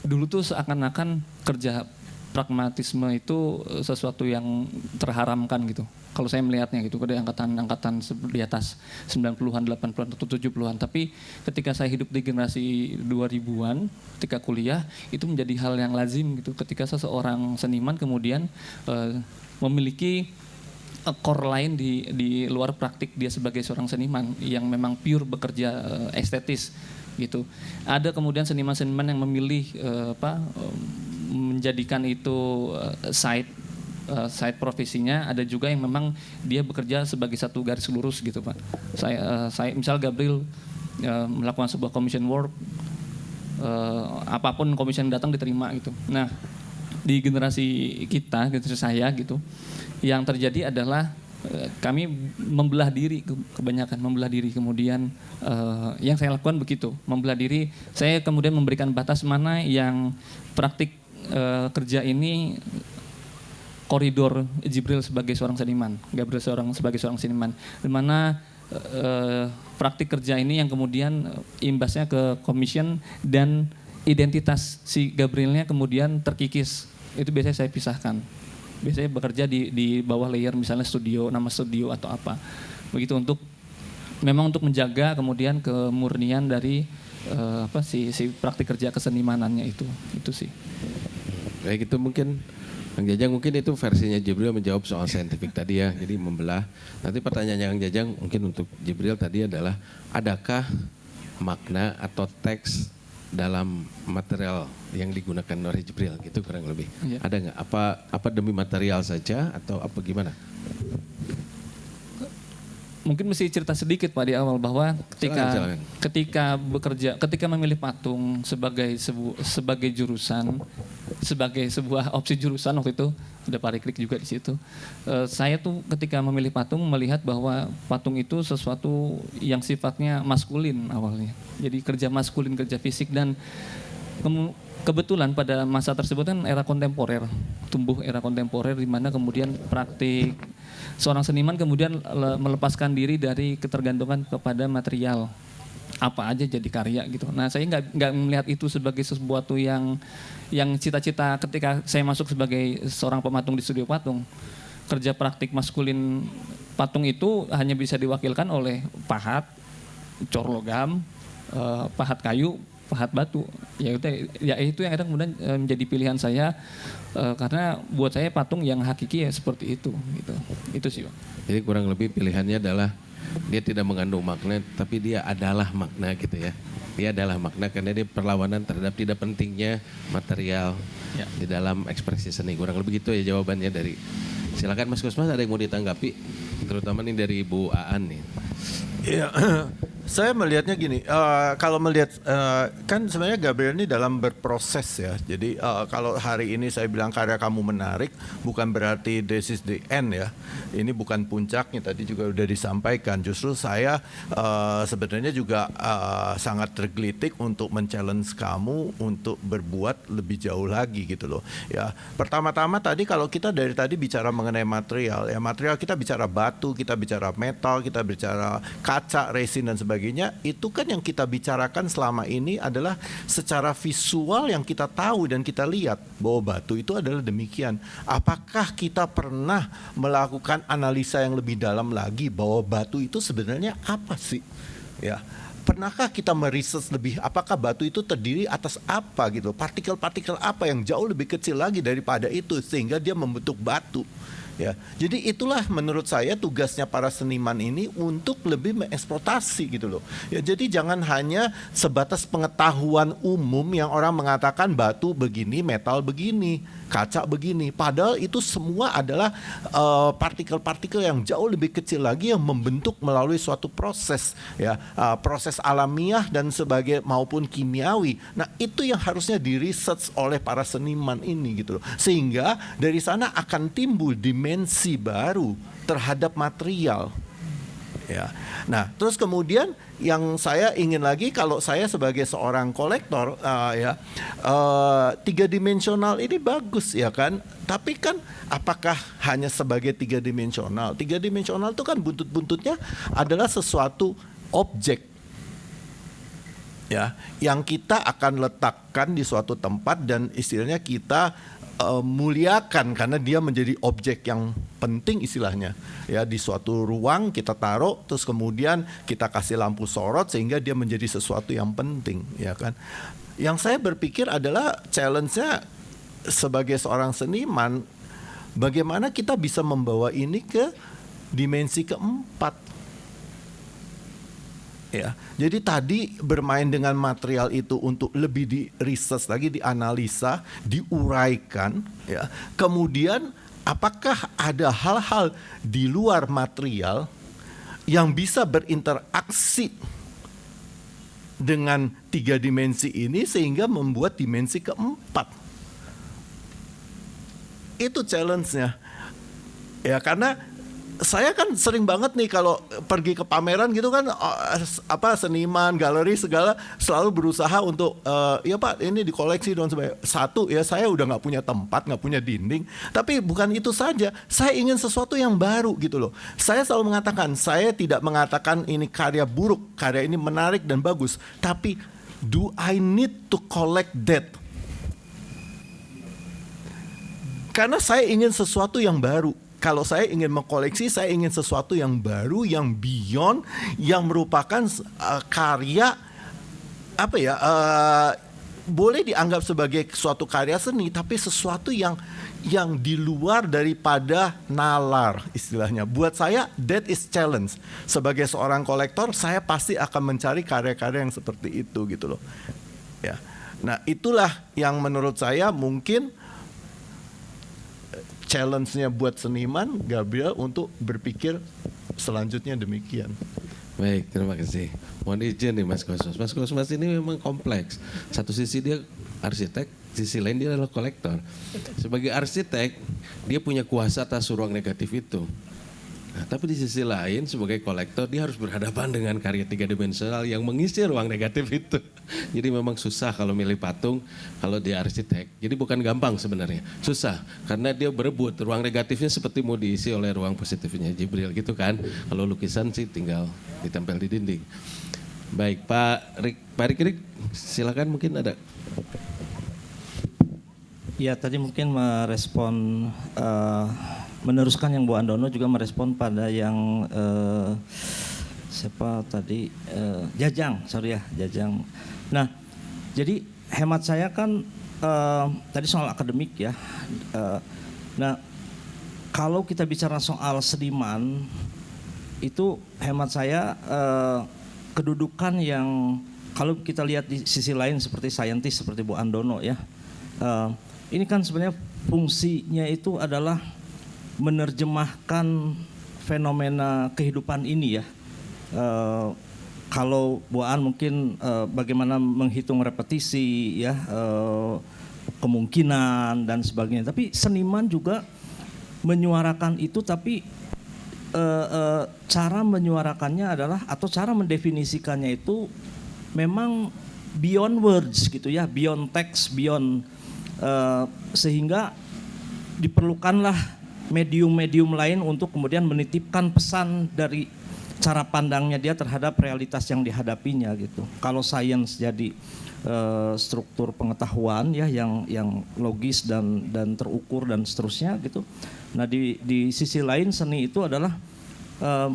Dulu tuh seakan-akan kerja pragmatisme itu sesuatu yang terharamkan gitu. Kalau saya melihatnya gitu, pada angkatan di atas 90-an, 80-an atau 70-an. Tapi ketika saya hidup di generasi 2000-an, ketika kuliah, itu menjadi hal yang lazim gitu. Ketika seseorang seniman kemudian memiliki core lain di luar praktik dia sebagai seorang seniman yang memang pure bekerja estetis gitu. Ada kemudian seniman-seniman yang memilih menjadikan itu side profesinya. Ada juga yang memang dia bekerja sebagai satu garis lurus gitu Pak. Saya misal Gabriel melakukan sebuah commission work, apapun commission datang diterima gitu. Nah di generasi kita, generasi saya gitu, yang terjadi adalah kami membelah diri kebanyakan membelah diri, kemudian yang saya lakukan begitu, membelah diri. Saya kemudian memberikan batas mana yang praktik kerja ini koridor Jibril sebagai seorang seniman, Gabriel sebagai seorang seniman, di mana praktik kerja ini yang kemudian imbasnya ke commission dan identitas si Gabrielnya kemudian terkikis. Itu biasanya saya pisahkan. Biasanya bekerja di bawah layer misalnya studio, nama studio atau apa. Begitu untuk memang untuk menjaga kemudian kemurnian dari si praktik kerja kesenimanannya itu sih. Baik, itu mungkin Kang Jajang mungkin itu versinya Jibril menjawab soal saintifik tadi ya, jadi membelah. Nanti pertanyaannya Kang Jajang mungkin untuk Jibril tadi adalah, adakah makna atau teks dalam material yang digunakan oleh Jibril gitu kurang lebih? Ya. Ada nggak? Apa demi material saja atau apa gimana? Mungkin mesti cerita sedikit Pak di awal bahwa Silakan. ketika bekerja, ketika memilih patung sebagai jurusan, sebagai sebuah opsi jurusan waktu itu, ada Pak Rikrik juga di situ. Saya tuh ketika memilih patung melihat bahwa patung itu sesuatu yang sifatnya maskulin awalnya. Jadi kerja maskulin, kerja fisik, dan kebetulan pada masa tersebut kan era kontemporer, tumbuh era kontemporer di mana kemudian praktik seorang seniman kemudian melepaskan diri dari ketergantungan kepada material, apa aja jadi karya gitu. Nah saya nggak melihat itu sebagai sesuatu yang cita-cita ketika saya masuk sebagai seorang pematung di studio patung. Kerja praktik maskulin patung itu hanya bisa diwakilkan oleh pahat, cor logam, pahat kayu, pahat batu. Ya itu yang kadang kemudian menjadi pilihan saya, karena buat saya patung yang hakiki ya seperti itu gitu. Itu sih Pak. Jadi kurang lebih pilihannya adalah dia tidak mengandung makna, tapi dia adalah makna gitu ya. Dia adalah makna karena dia perlawanan terhadap tidak pentingnya material di dalam ekspresi seni. Kurang lebih gitu ya jawabannya dari. Silakan Mas Kusmas, ada yang mau ditanggapi, terutama nih dari Bu Aan nih. Iya, saya melihatnya gini, kalau melihat kan sebenarnya Gabriel ini dalam berproses ya. Jadi kalau hari ini saya bilang karya kamu menarik, bukan berarti this is the end ya. Ini bukan puncaknya, tadi juga udah disampaikan. Justru saya sebenarnya juga sangat tergelitik untuk men-challenge kamu untuk berbuat lebih jauh lagi gitu loh. Ya, pertama-tama tadi kalau kita dari tadi bicara mengenai material, ya material kita bicara batu, kita bicara metal, kita bicara kaca, resin dan sebagainya, itu kan yang kita bicarakan selama ini adalah secara visual yang kita tahu dan kita lihat bahwa batu itu adalah demikian. Apakah kita pernah melakukan analisa yang lebih dalam lagi bahwa batu itu sebenarnya apa sih? Ya. Pernahkah kita meriset lebih apakah batu itu terdiri atas apa gitu, partikel-partikel apa yang jauh lebih kecil lagi daripada itu sehingga dia membentuk batu. Ya, jadi itulah menurut saya tugasnya para seniman ini untuk lebih mengeksploitasi gitu loh. Ya, jadi jangan hanya sebatas pengetahuan umum yang orang mengatakan batu begini, metal begini, kaca begini. Padahal itu semua adalah partikel-partikel yang jauh lebih kecil lagi yang membentuk melalui suatu proses, ya, proses alamiah dan sebagai maupun kimiawi. Nah, itu yang harusnya di-research oleh para seniman ini gitu loh. Sehingga dari sana akan timbul dimensi baru terhadap material. Ya. Nah, terus kemudian yang saya ingin lagi, kalau saya sebagai seorang kolektor, tiga dimensional ini bagus ya kan. Tapi kan apakah hanya sebagai tiga dimensional? Tiga dimensional itu kan buntut-buntutnya adalah sesuatu objek, ya, yang kita akan letakkan di suatu tempat dan istilahnya kita muliakan karena dia menjadi objek yang penting istilahnya, ya, di suatu ruang kita taruh terus kemudian kita kasih lampu sorot sehingga dia menjadi sesuatu yang penting, ya kan. Yang saya berpikir adalah challenge-nya sebagai seorang seniman, bagaimana kita bisa membawa ini ke dimensi keempat. Ya, jadi tadi bermain dengan material itu untuk lebih di-research lagi, dianalisa, diuraikan, ya. Kemudian apakah ada hal-hal di luar material yang bisa berinteraksi dengan tiga dimensi ini sehingga membuat dimensi keempat? Itu challenge-nya. Ya, karena saya kan sering banget nih kalau pergi ke pameran gitu kan, seniman, galeri segala selalu berusaha untuk ya Pak ini dikoleksi dan sebagainya. Satu ya, saya udah nggak punya tempat, nggak punya dinding. Tapi bukan itu saja, saya ingin sesuatu yang baru gitu loh. Saya selalu mengatakan, saya tidak mengatakan ini karya buruk, karya ini menarik dan bagus. Tapi do I need to collect that? Karena saya ingin sesuatu yang baru. Kalau saya ingin mengkoleksi, saya ingin sesuatu yang baru, yang beyond, yang merupakan karya boleh dianggap sebagai suatu karya seni, tapi sesuatu yang di luar daripada nalar istilahnya. Buat saya that is challenge. Sebagai seorang kolektor, saya pasti akan mencari karya-karya yang seperti itu gitu loh. Ya. Nah, itulah yang menurut saya mungkin challenge-nya buat seniman Gabriel untuk berpikir selanjutnya demikian. Baik, terima kasih. Mohon izin nih Mas Kosmas. Mas Kosmas ini memang kompleks. Satu sisi dia arsitek, sisi lain dia adalah kolektor. Sebagai arsitek, dia punya kuasa atas ruang negatif itu. Nah, tapi di sisi lain sebagai kolektor dia harus berhadapan dengan karya tiga dimensional yang mengisi ruang negatif itu. Jadi memang susah kalau milih patung kalau dia arsitek. Jadi bukan gampang sebenarnya, susah karena dia berebut ruang negatifnya seperti mau diisi oleh ruang positifnya Jibril gitu kan. Kalau lukisan sih tinggal ditempel di dinding. Baik Pak Rikrik, silakan mungkin ada. Ya tadi mungkin merespon meneruskan yang Bu Andono, juga merespon pada yang siapa tadi Jajang. Nah, jadi hemat saya kan tadi soal akademik ya. Nah, kalau kita bicara soal seniman itu hemat saya kedudukan yang kalau kita lihat di sisi lain seperti saintis seperti Bu Andono ya. Ini kan sebenarnya fungsinya itu adalah menerjemahkan fenomena kehidupan ini ya. Kalau Bu An mungkin bagaimana menghitung repetisi ya, kemungkinan dan sebagainya. Tapi seniman juga menyuarakan itu, tapi cara menyuarakannya adalah atau cara mendefinisikannya itu memang beyond words gitu ya, beyond text, beyond sehingga diperlukanlah medium-medium lain untuk kemudian menitipkan pesan dari cara pandangnya dia terhadap realitas yang dihadapinya gitu. Kalau sains jadi struktur pengetahuan ya yang logis dan terukur dan seterusnya gitu. Nah di sisi lain seni itu adalah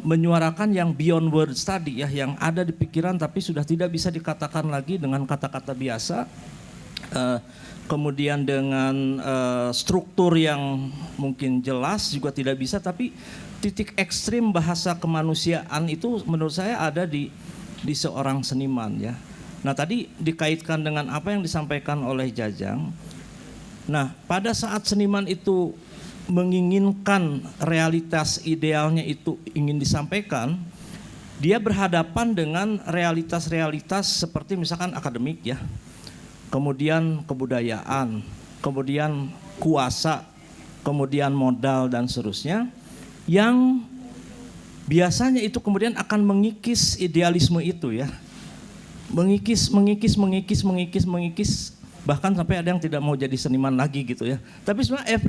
menyuarakan yang beyond words tadi ya, yang ada di pikiran tapi sudah tidak bisa dikatakan lagi dengan kata-kata biasa. Kemudian dengan struktur yang mungkin jelas juga tidak bisa, tapi titik ekstrim bahasa kemanusiaan itu menurut saya ada di seorang seniman ya. Nah tadi dikaitkan dengan apa yang disampaikan oleh Jajang. Nah pada saat seniman itu menginginkan realitas idealnya itu ingin disampaikan, dia berhadapan dengan realitas-realitas seperti misalkan akademik ya. Kemudian kebudayaan, kemudian kuasa, kemudian modal dan seterusnya, yang biasanya itu kemudian akan mengikis idealisme itu ya, mengikis, bahkan sampai ada yang tidak mau jadi seniman lagi gitu ya. Tapi sebenarnya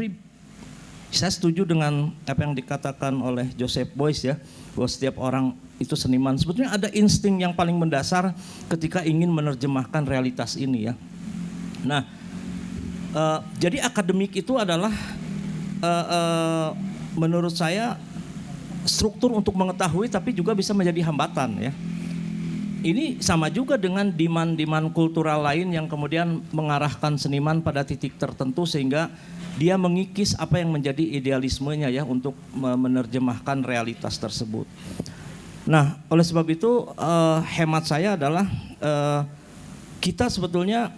saya setuju dengan apa yang dikatakan oleh Joseph Beuys ya, bahwa setiap orang itu seniman. Sebetulnya ada insting yang paling mendasar ketika ingin menerjemahkan realitas ini ya. Nah, jadi akademik itu adalah menurut saya struktur untuk mengetahui tapi juga bisa menjadi hambatan ya. Ini sama juga dengan demand kultural lain yang kemudian mengarahkan seniman pada titik tertentu sehingga dia mengikis apa yang menjadi idealismenya ya untuk menerjemahkan realitas tersebut. Nah, oleh sebab itu hemat saya adalah kita sebetulnya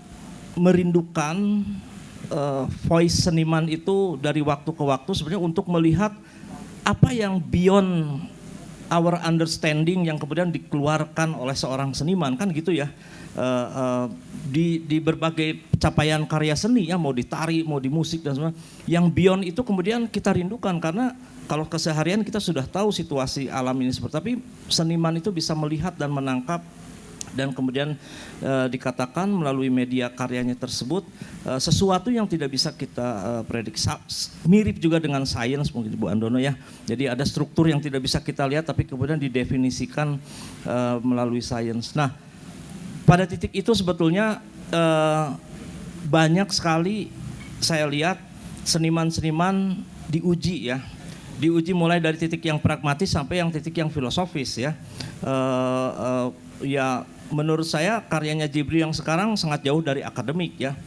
merindukan voice seniman itu dari waktu ke waktu sebenarnya untuk melihat apa yang beyond our understanding yang kemudian dikeluarkan oleh seorang seniman kan gitu ya. Di berbagai capaian karya seni ya, mau di tari, mau di musik dan semua. Yang beyond itu kemudian kita rindukan karena kalau keseharian kita sudah tahu situasi alam ini seperti, tapi seniman itu bisa melihat dan menangkap dan kemudian dikatakan melalui media karyanya tersebut sesuatu yang tidak bisa kita prediksi. Mirip juga dengan sains mungkin Bu Andono ya. Jadi ada struktur yang tidak bisa kita lihat tapi kemudian didefinisikan melalui sains. Nah, pada titik itu sebetulnya banyak sekali saya lihat seniman-seniman diuji ya. Diuji mulai dari titik yang pragmatis sampai yang titik yang filosofis ya. Ya menurut saya karyanya Djibril yang sekarang sangat jauh dari akademik ya.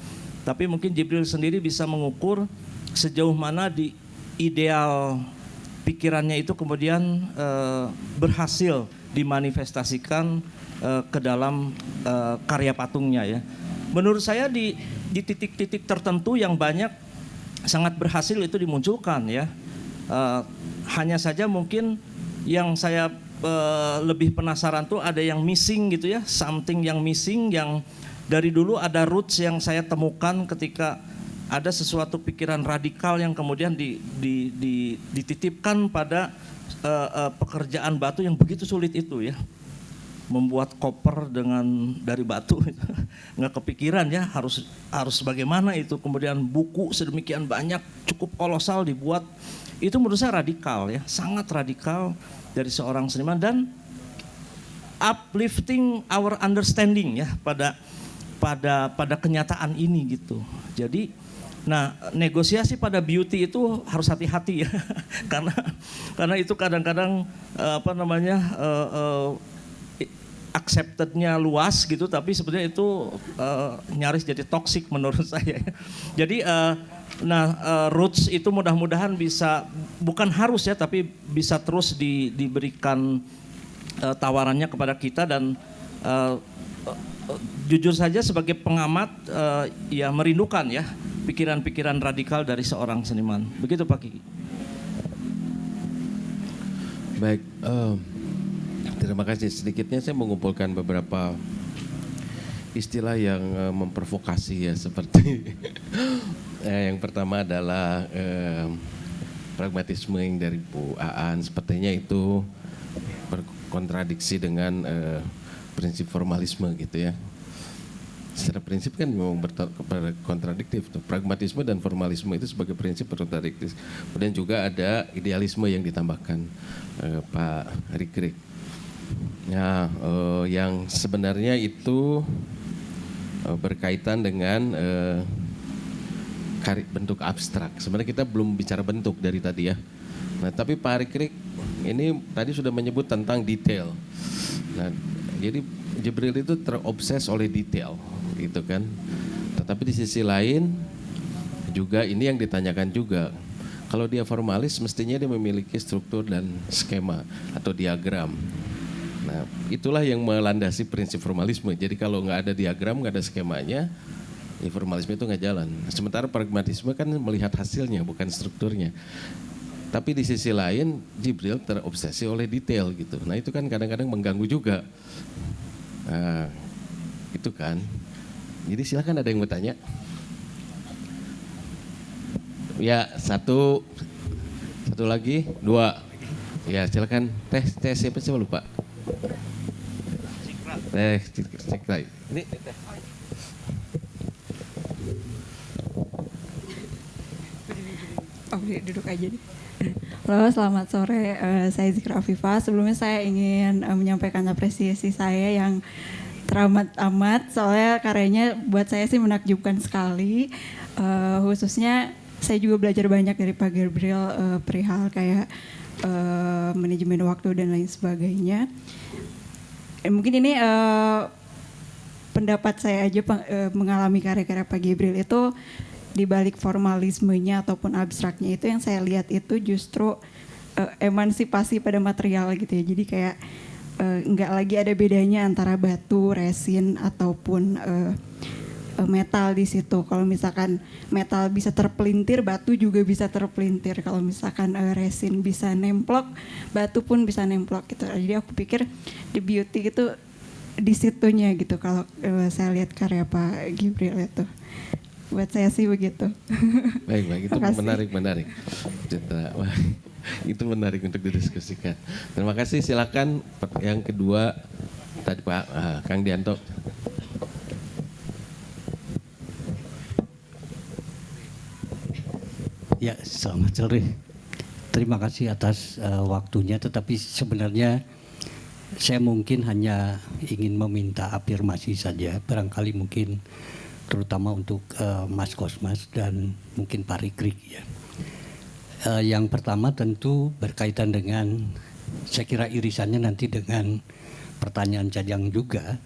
Tapi mungkin Djibril sendiri bisa mengukur sejauh mana di ideal pikirannya itu kemudian berhasil dimanifestasikan ke dalam karya patungnya ya. Menurut saya di titik-titik tertentu yang banyak sangat berhasil itu dimunculkan ya. Hanya saja mungkin yang saya lebih penasaran tuh ada yang missing gitu ya, something yang missing yang dari dulu ada roots yang saya temukan ketika ada sesuatu pikiran radikal yang kemudian dititipkan pada pekerjaan batu yang begitu sulit itu ya. Membuat koper dari batu nggak kepikiran ya harus bagaimana itu, kemudian buku sedemikian banyak cukup kolosal dibuat, itu menurut saya radikal ya, sangat radikal dari seorang seniman dan uplifting our understanding ya pada kenyataan ini gitu. Jadi nah negosiasi pada beauty itu harus hati-hati ya karena itu kadang-kadang acceptednya luas gitu, tapi sebenarnya itu nyaris jadi toksik menurut saya. Jadi roots itu mudah-mudahan bisa, bukan harus ya, tapi bisa terus diberikan tawarannya kepada kita dan jujur saja sebagai pengamat ya merindukan ya pikiran-pikiran radikal dari seorang seniman. Begitu Pak Kiki. Baik. Terima kasih. Sedikitnya saya mengumpulkan beberapa istilah yang memprovokasi ya, seperti yang pertama adalah pragmatisme yang dari Bu Aan, sepertinya itu berkontradiksi dengan prinsip formalisme gitu ya. Secara prinsip kan memang kontradiktif. Pragmatisme dan formalisme itu sebagai prinsip kontradiktif. Kemudian juga ada idealisme yang ditambahkan Pak Rikrik. Ya, yang sebenarnya itu berkaitan dengan bentuk abstrak. Sebenarnya kita belum bicara bentuk dari tadi ya. Nah, tapi Pak Rikrik ini tadi sudah menyebut tentang detail. Nah, jadi Djibril itu terobses oleh detail, gitu kan. Tetapi di sisi lain juga ini yang ditanyakan juga. Kalau dia formalis, mestinya dia memiliki struktur dan skema atau diagram. Nah, itulah yang melandasi prinsip formalisme. Jadi kalau nggak ada diagram, nggak ada skemanya, ya formalisme itu nggak jalan. Sementara pragmatisme kan melihat hasilnya, bukan strukturnya. Tapi di sisi lain, Djibril terobsesi oleh detail gitu. Nah itu kan kadang-kadang mengganggu juga. Nah, itu kan. Jadi silakan, ada yang mau tanya? Ya, satu lagi, dua. Ya silakan. Teh siapa lupa? Cikra. Ini duduk aja deh. Halo, selamat sore. Saya Zikra Afifah. Sebelumnya saya ingin menyampaikan apresiasi saya yang teramat amat, soalnya karyanya buat saya sih menakjubkan sekali. Khususnya saya juga belajar banyak dari Pak Gabriel perihal kayak manajemen waktu dan lain sebagainya. Mungkin ini pendapat saya aja mengalami karya-karya Pak Gabriel itu di balik formalismenya ataupun abstraknya itu yang saya lihat itu justru emansipasi pada material gitu ya. Jadi kayak nggak lagi ada bedanya antara batu, resin ataupun metal di situ. Kalau misalkan metal bisa terpelintir, batu juga bisa terpelintir. Kalau misalkan resin bisa nemplok, batu pun bisa nemplok gitu. Jadi aku pikir di beauty itu di situnya gitu. Kalau saya lihat karya Pak Gabriel itu, buat saya sih begitu. Baik, itu Makasih. menarik. Wah, itu menarik untuk didiskusikan. Terima kasih. Silakan yang kedua tadi Pak Kang Dianto. Ya, selamat sore. Terima kasih atas waktunya, tetapi sebenarnya saya mungkin hanya ingin meminta afirmasi saja, barangkali mungkin terutama untuk Mas Kosmas dan mungkin Pak Rikrik ya. Yang pertama tentu berkaitan dengan, saya kira irisannya nanti dengan pertanyaan Jajang juga,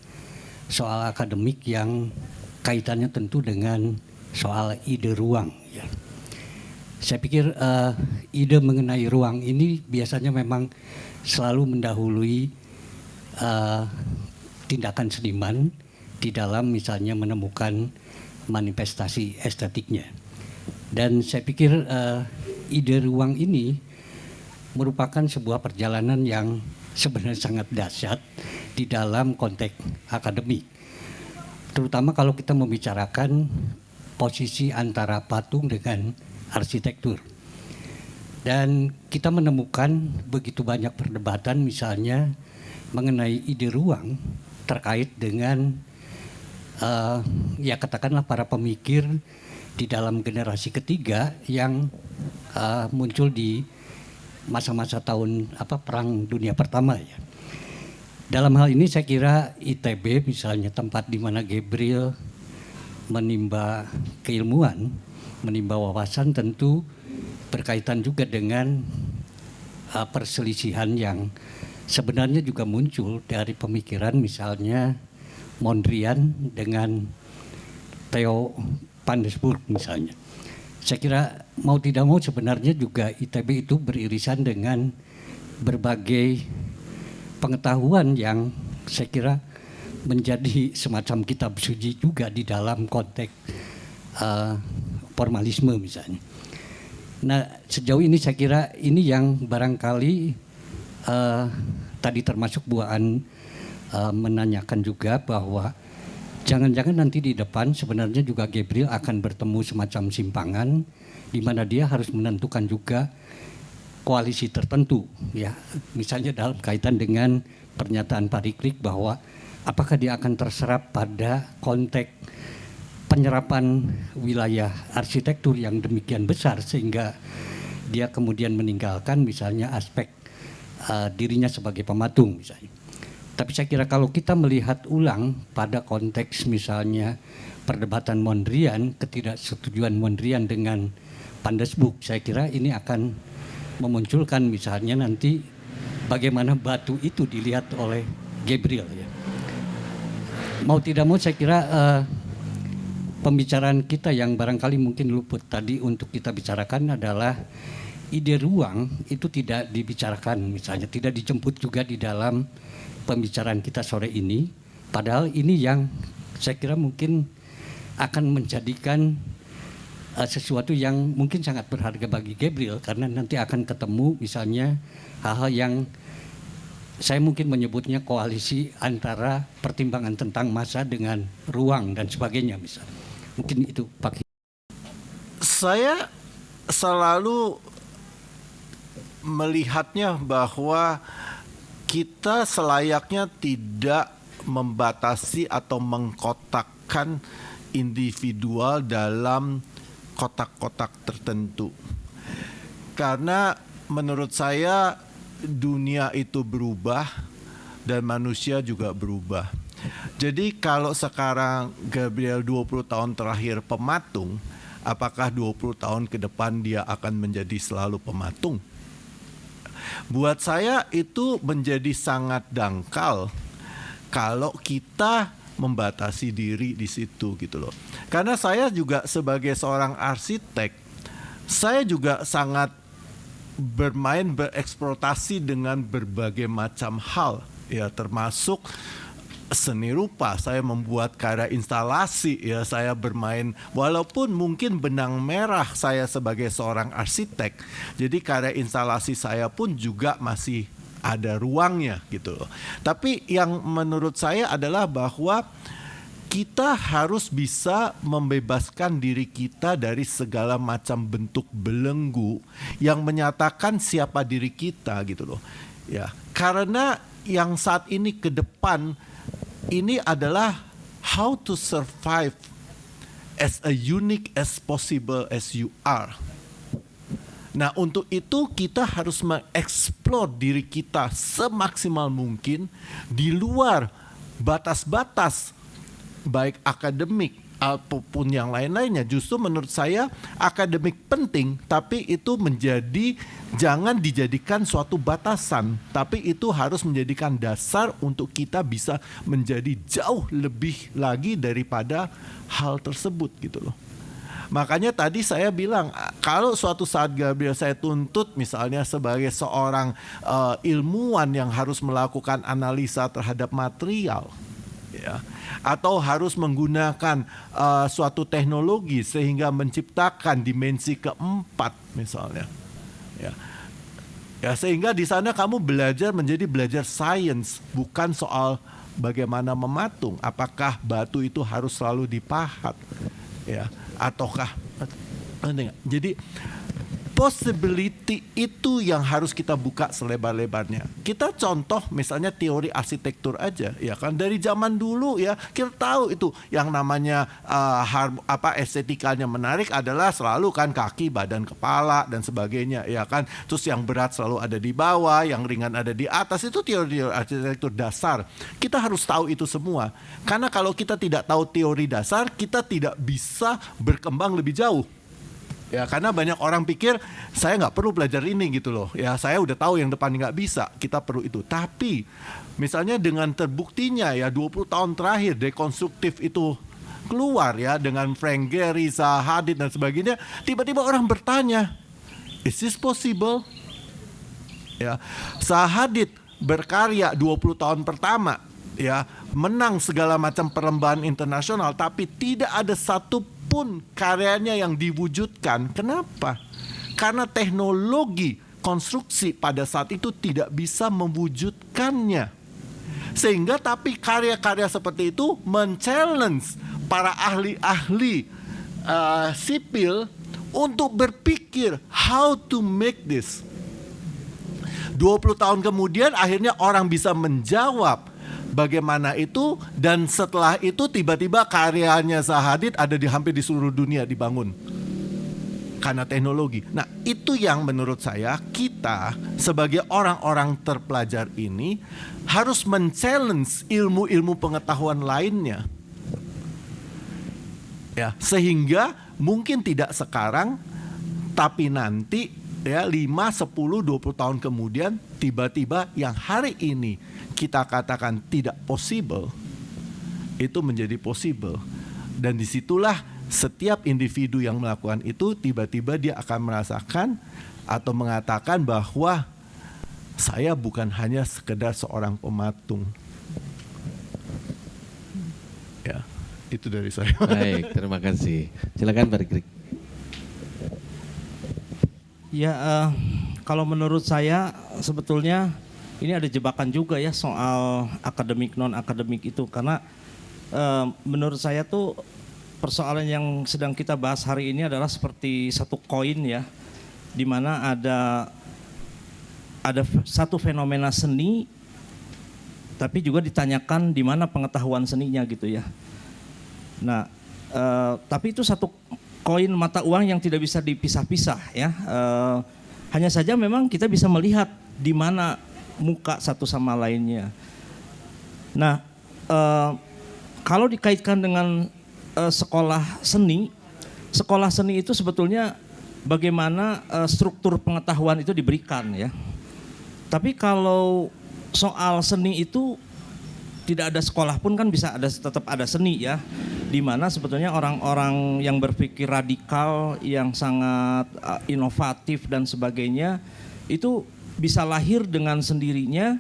soal akademik yang kaitannya tentu dengan soal ide ruang ya. Saya pikir ide mengenai ruang ini biasanya memang selalu mendahului tindakan seniman di dalam misalnya menemukan manifestasi estetiknya. Dan saya pikir ide ruang ini merupakan sebuah perjalanan yang sebenarnya sangat dahsyat di dalam konteks akademik. Terutama kalau kita membicarakan posisi antara patung dengan arsitektur. Dan kita menemukan begitu banyak perdebatan misalnya mengenai ide ruang terkait dengan ya katakanlah para pemikir di dalam generasi ketiga yang muncul di masa-masa tahun Perang Dunia Pertama ya. Dalam hal ini saya kira ITB misalnya tempat di mana Gabriel menimba keilmuan, menimba wawasan tentu berkaitan juga dengan perselisihan yang sebenarnya juga muncul dari pemikiran misalnya Mondrian dengan Theo van der Burg misalnya. Saya kira mau tidak mau sebenarnya juga ITB itu beririsan dengan berbagai pengetahuan yang saya kira menjadi semacam kitab suci juga di dalam konteks formalisme misalnya. Nah sejauh ini saya kira ini yang barangkali tadi termasuk buaan menanyakan juga bahwa jangan-jangan nanti di depan sebenarnya juga Gabriel akan bertemu semacam simpangan di mana dia harus menentukan juga koalisi tertentu ya, misalnya dalam kaitan dengan pernyataan Pak Rikrik bahwa apakah dia akan terserap pada konteks penyerapan wilayah arsitektur yang demikian besar sehingga dia kemudian meninggalkan misalnya aspek dirinya sebagai pematung misalnya. Tapi saya kira kalau kita melihat ulang pada konteks misalnya perdebatan Mondrian, ketidaksetujuan Mondrian dengan Van der Burg, saya kira ini akan memunculkan misalnya nanti bagaimana batu itu dilihat oleh Gabriel ya. Mau tidak mau saya kira pembicaraan kita yang barangkali mungkin luput tadi untuk kita bicarakan adalah ide ruang itu tidak dibicarakan misalnya, tidak dijemput juga di dalam pembicaraan kita sore ini. Padahal ini yang saya kira mungkin akan menjadikan sesuatu yang mungkin sangat berharga bagi Gabriel karena nanti akan ketemu misalnya hal-hal yang saya mungkin menyebutnya koalisi antara pertimbangan tentang masa dengan ruang dan sebagainya misalnya. Mungkin itu Pak. Saya selalu melihatnya bahwa kita selayaknya tidak membatasi atau mengkotakkan individual dalam kotak-kotak tertentu. Karena menurut saya dunia itu berubah dan manusia juga berubah. Jadi kalau sekarang Gabriel 20 tahun terakhir pematung, apakah 20 tahun ke depan dia akan menjadi selalu pematung? Buat saya itu menjadi sangat dangkal kalau kita membatasi diri di situ gitu loh. Karena saya juga sebagai seorang arsitek, saya juga sangat bereksploitasi dengan berbagai macam hal ya, termasuk seni rupa, saya membuat karya instalasi, ya saya bermain, walaupun mungkin benang merah saya sebagai seorang arsitek, jadi karya instalasi saya pun juga masih ada ruangnya gitu loh. Tapi yang menurut saya adalah bahwa kita harus bisa membebaskan diri kita dari segala macam bentuk belenggu yang menyatakan siapa diri kita gitu loh. Ya, karena yang saat ini ke depan ini adalah how to survive as a unique as possible as you are. Nah, untuk itu kita harus mengeksplor diri kita semaksimal mungkin di luar batas-batas baik akademik apapun yang lain-lainnya. Justru menurut saya akademik penting, tapi itu jangan dijadikan suatu batasan, tapi itu harus menjadikan dasar untuk kita bisa menjadi jauh lebih lagi daripada hal tersebut gitu loh. Makanya tadi saya bilang, kalau suatu saat Gabriel saya tuntut misalnya sebagai seorang ilmuwan yang harus melakukan analisa terhadap material, ya, atau harus menggunakan suatu teknologi sehingga menciptakan dimensi keempat misalnya, ya, sehingga di sana kamu belajar sains, bukan soal bagaimana mematung, apakah batu itu harus selalu dipahat, ya, ataukah, jadi possibility itu yang harus kita buka selebar-lebarnya. Kita contoh misalnya teori arsitektur aja, ya kan, dari zaman dulu ya kita tahu itu yang namanya estetikanya menarik adalah selalu kan kaki, badan, kepala dan sebagainya, ya kan. Terus yang berat selalu ada di bawah, yang ringan ada di atas, itu teori arsitektur dasar. Kita harus tahu itu semua. Karena kalau kita tidak tahu teori dasar, kita tidak bisa berkembang lebih jauh. Ya, karena banyak orang pikir saya nggak perlu belajar ini gitu loh. Ya, saya udah tahu yang depan nggak bisa. Kita perlu itu. Tapi misalnya dengan terbuktinya ya 20 tahun terakhir dekonstruktif itu keluar ya dengan Frank Gehry, Zaha Hadid dan sebagainya. Tiba-tiba orang bertanya, is this possible? Ya, Zaha Hadid berkarya 20 tahun pertama, ya, menang segala macam perlombaan internasional, tapi tidak ada satu pun karyanya yang diwujudkan. Kenapa? Karena teknologi konstruksi pada saat itu tidak bisa mewujudkannya. Sehingga tapi karya-karya seperti itu men-challenge para ahli-ahli sipil untuk berpikir how to make this. 20 tahun kemudian akhirnya orang bisa menjawab bagaimana itu, dan setelah itu tiba-tiba karyanya Zaha Hadid ada hampir di seluruh dunia dibangun karena teknologi. Nah, itu yang menurut saya kita sebagai orang-orang terpelajar ini harus men-challenge ilmu-ilmu pengetahuan lainnya. Ya, sehingga mungkin tidak sekarang tapi nanti ya 5, 10, 20 tahun kemudian tiba-tiba yang hari ini kita katakan tidak possible itu menjadi possible, dan disitulah setiap individu yang melakukan itu tiba-tiba dia akan merasakan atau mengatakan bahwa saya bukan hanya sekedar seorang pematung. Ya, itu dari saya. Baik, terima kasih. Silakan Pak Rikrik. Ya, kalau menurut saya sebetulnya ini ada jebakan juga ya soal akademik non akademik itu, karena menurut saya tuh persoalan yang sedang kita bahas hari ini adalah seperti satu koin ya, di mana ada satu fenomena seni, tapi juga ditanyakan di mana pengetahuan seninya gitu ya. Nah, tapi itu satu koin mata uang yang tidak bisa dipisah-pisah ya. Hanya saja memang kita bisa melihat di mana muka satu sama lainnya. Nah, kalau dikaitkan dengan sekolah seni itu sebetulnya bagaimana struktur pengetahuan itu diberikan ya. Tapi kalau soal seni itu tidak ada sekolah pun kan bisa tetap ada seni ya, di mana sebetulnya orang-orang yang berpikir radikal, yang sangat inovatif dan sebagainya itu bisa lahir dengan sendirinya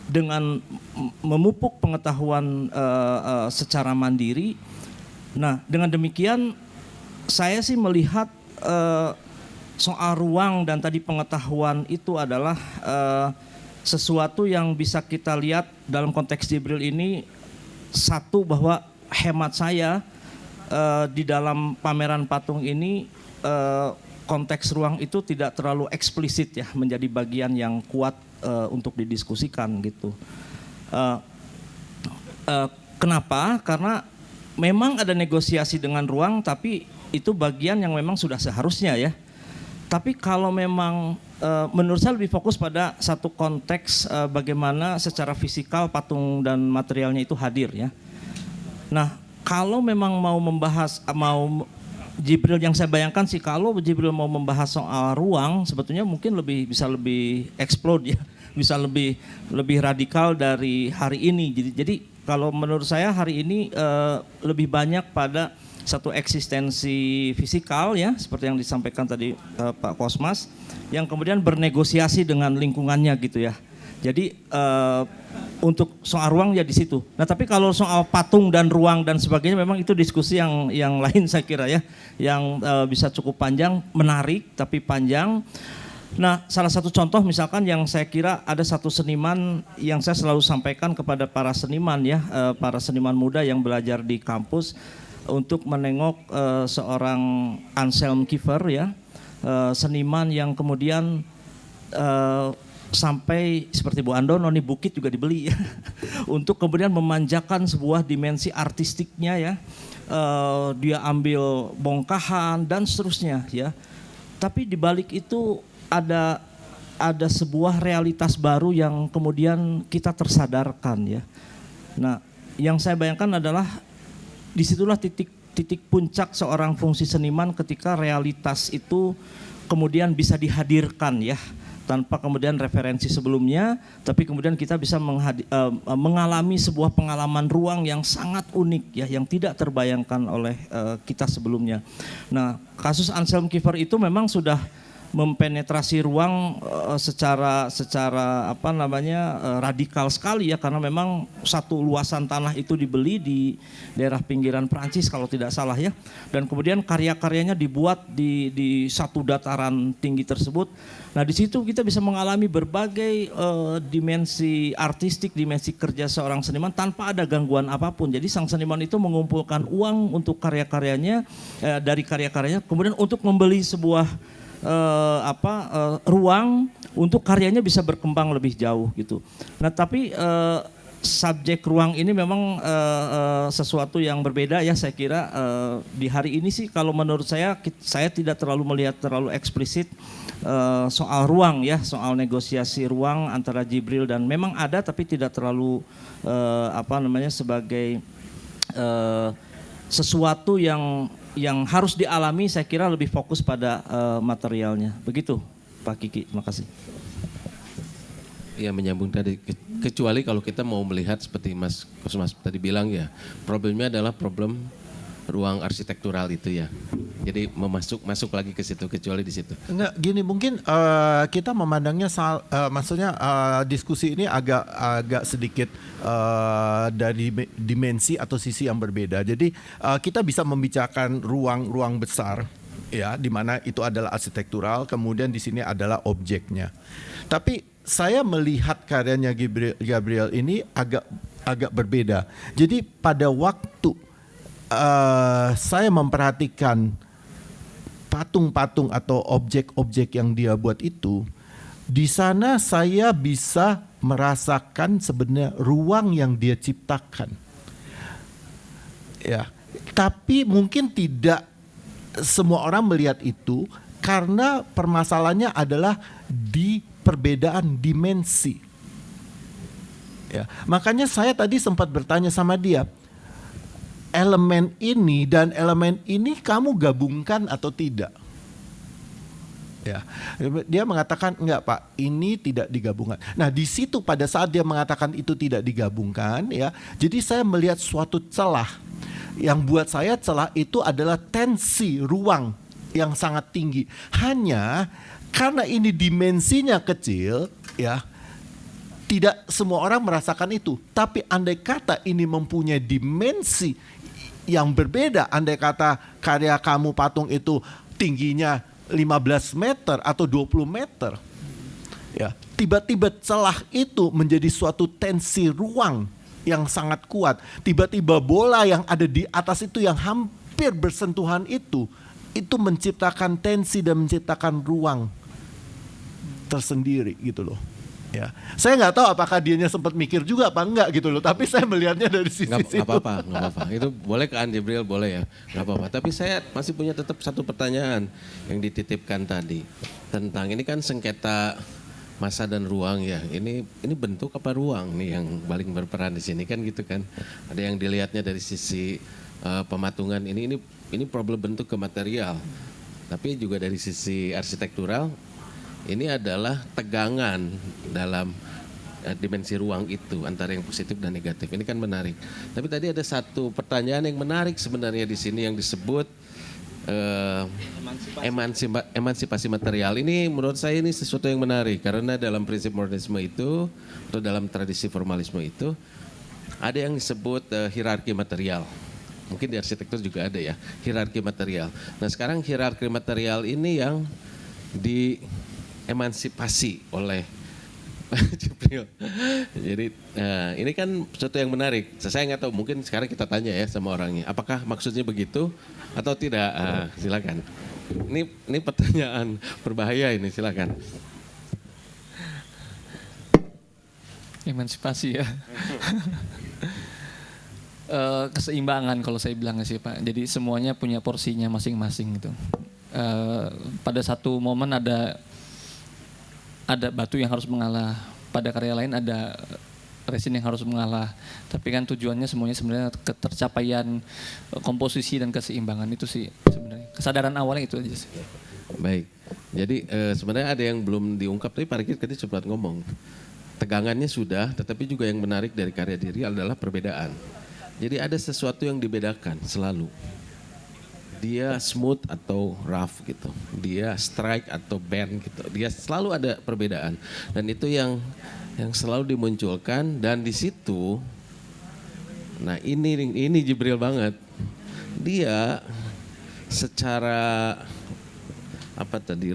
dengan memupuk pengetahuan secara mandiri. Nah, dengan demikian saya sih melihat soal ruang dan tadi pengetahuan itu adalah sesuatu yang bisa kita lihat dalam konteks Jibril ini. Satu, bahwa hemat saya di dalam pameran patung ini konteks ruang itu tidak terlalu eksplisit ya, menjadi bagian yang kuat untuk didiskusikan gitu. Kenapa? Karena memang ada negosiasi dengan ruang, tapi itu bagian yang memang sudah seharusnya ya. Tapi kalau memang menurut saya lebih fokus pada satu konteks bagaimana secara fisikal patung dan materialnya itu hadir ya. Nah, kalau memang mau membahas, Jibril yang saya bayangkan sih, kalau Jibril mau membahas soal ruang, sebetulnya mungkin bisa lebih explode ya, bisa lebih radikal dari hari ini. Jadi kalau menurut saya hari ini lebih banyak pada satu eksistensi fisikal ya, seperti yang disampaikan tadi Pak Kosmas, yang kemudian bernegosiasi dengan lingkungannya gitu ya. Jadi untuk soal ruang ya di situ. Nah, tapi kalau soal patung dan ruang dan sebagainya memang itu diskusi yang lain saya kira ya, yang bisa cukup panjang, menarik tapi panjang. Nah, salah satu contoh misalkan yang saya kira ada satu seniman yang saya selalu sampaikan kepada para seniman ya, para seniman muda yang belajar di kampus untuk menengok seorang Anselm Kiefer ya, seniman yang kemudian sampai seperti Bu Andono nih, bukit juga dibeli ya, untuk kemudian memanjakan sebuah dimensi artistiknya ya, dia ambil bongkahan dan seterusnya ya. Tapi di balik itu ada sebuah realitas baru yang kemudian kita tersadarkan ya. Nah, yang saya bayangkan adalah disitulah titik puncak seorang fungsi seniman ketika realitas itu kemudian bisa dihadirkan ya, tanpa kemudian referensi sebelumnya, tapi kemudian kita bisa mengalami sebuah pengalaman ruang yang sangat unik ya, yang tidak terbayangkan oleh kita sebelumnya. Nah, kasus Anselm Kiefer itu memang sudah mempenetrasi ruang secara apa namanya radikal sekali ya, karena memang satu luasan tanah itu dibeli di daerah pinggiran Perancis kalau tidak salah ya, dan kemudian karya-karyanya dibuat di satu dataran tinggi tersebut. Nah, di situ kita bisa mengalami berbagai dimensi artistik, dimensi kerja seorang seniman tanpa ada gangguan apapun. Jadi sang seniman itu mengumpulkan uang untuk karya-karyanya, dari karya-karyanya kemudian untuk membeli sebuah ruang untuk karyanya bisa berkembang lebih jauh gitu. Nah, tapi subjek ruang ini memang sesuatu yang berbeda ya, saya kira di hari ini sih kalau menurut saya tidak terlalu melihat terlalu eksplisit soal ruang ya, soal negosiasi ruang antara Jibril, dan memang ada tapi tidak terlalu sebagai sesuatu yang harus dialami. Saya kira lebih fokus pada materialnya. Begitu Pak Kiki, terima kasih. Ya, menyambung tadi, kecuali kalau kita mau melihat seperti Mas Kosmas tadi bilang ya, problemnya adalah problem ruang arsitektural itu ya. Jadi masuk lagi ke situ, kecuali di situ. Enggak, gini mungkin kita memandangnya maksudnya diskusi ini agak sedikit dari dimensi atau sisi yang berbeda. Jadi kita bisa membicarakan ruang besar ya, di mana itu adalah arsitektural, kemudian di sini adalah objeknya. Tapi saya melihat karyanya Gabriel ini agak berbeda. Jadi pada waktu saya memperhatikan patung-patung atau objek-objek yang dia buat itu, di sana saya bisa merasakan sebenarnya ruang yang dia ciptakan. Ya, tapi mungkin tidak semua orang melihat itu karena permasalahannya adalah di perbedaan dimensi. Ya, makanya saya tadi sempat bertanya sama dia, elemen ini dan elemen ini kamu gabungkan atau tidak? Ya, dia mengatakan enggak Pak, ini tidak digabungkan. Nah, di situ pada saat dia mengatakan itu tidak digabungkan ya, jadi saya melihat suatu celah. Yang buat saya celah itu adalah tensi ruang yang sangat tinggi. Hanya karena ini dimensinya kecil ya, Tidak semua orang merasakan itu. Tapi andai kata ini mempunyai dimensi yang berbeda, andai kata karya kamu patung itu tingginya 15 meter atau 20 meter, ya, tiba-tiba celah itu menjadi suatu tensi ruang yang sangat kuat. Tiba-tiba bola yang ada di atas itu yang hampir bersentuhan itu menciptakan tensi dan menciptakan ruang tersendiri gitu loh. Ya, saya nggak tahu apakah dianya sempat mikir juga apa enggak gitu loh. Tapi saya melihatnya dari sisi Nggak apa-apa. Itu boleh ke An Jibril, boleh ya, nggak apa-apa. Tapi saya masih punya tetap satu pertanyaan yang dititipkan tadi tentang ini kan sengketa masa dan ruang ya. Ini bentuk apa ruang nih yang paling berperan di sini kan gitu kan? Ada yang dilihatnya dari sisi pematungan ini problem bentuk ke material, tapi juga dari sisi arsitektural. Ini adalah tegangan dalam dimensi ruang itu antara yang positif dan negatif. Ini kan menarik. Tapi tadi ada satu pertanyaan yang menarik sebenarnya di sini yang disebut emansipasi material. Ini menurut saya ini sesuatu yang menarik karena dalam prinsip modernisme itu atau dalam tradisi formalisme itu ada yang disebut hierarki material. Mungkin di arsitektur juga ada ya, hierarki material. Nah sekarang hierarki material ini yang emansipasi oleh Jibril. Jadi ini kan sesuatu yang menarik. Saya nggak tahu, mungkin sekarang kita tanya ya sama orangnya. Apakah maksudnya begitu atau tidak? Silakan. Ini pertanyaan berbahaya ini, silakan. Emansipasi ya. Keseimbangan kalau saya bilang sih Pak. Jadi semuanya punya porsinya masing-masing gitu. Pada satu momen ada batu yang harus mengalah, pada karya lain ada resin yang harus mengalah. Tapi kan tujuannya semuanya sebenarnya ketercapaian komposisi dan keseimbangan itu sih sebenarnya. Kesadaran awalnya itu aja sih. Baik. Jadi sebenarnya ada yang belum diungkap, tapi Pak Rikit tadi sempat ngomong. Tegangannya sudah, tetapi juga yang menarik dari karya diri adalah perbedaan. Jadi ada sesuatu yang dibedakan selalu. Dia smooth atau rough gitu, dia strike atau bend gitu, dia selalu ada perbedaan dan itu yang selalu dimunculkan dan di situ, nah ini Jibril banget, dia secara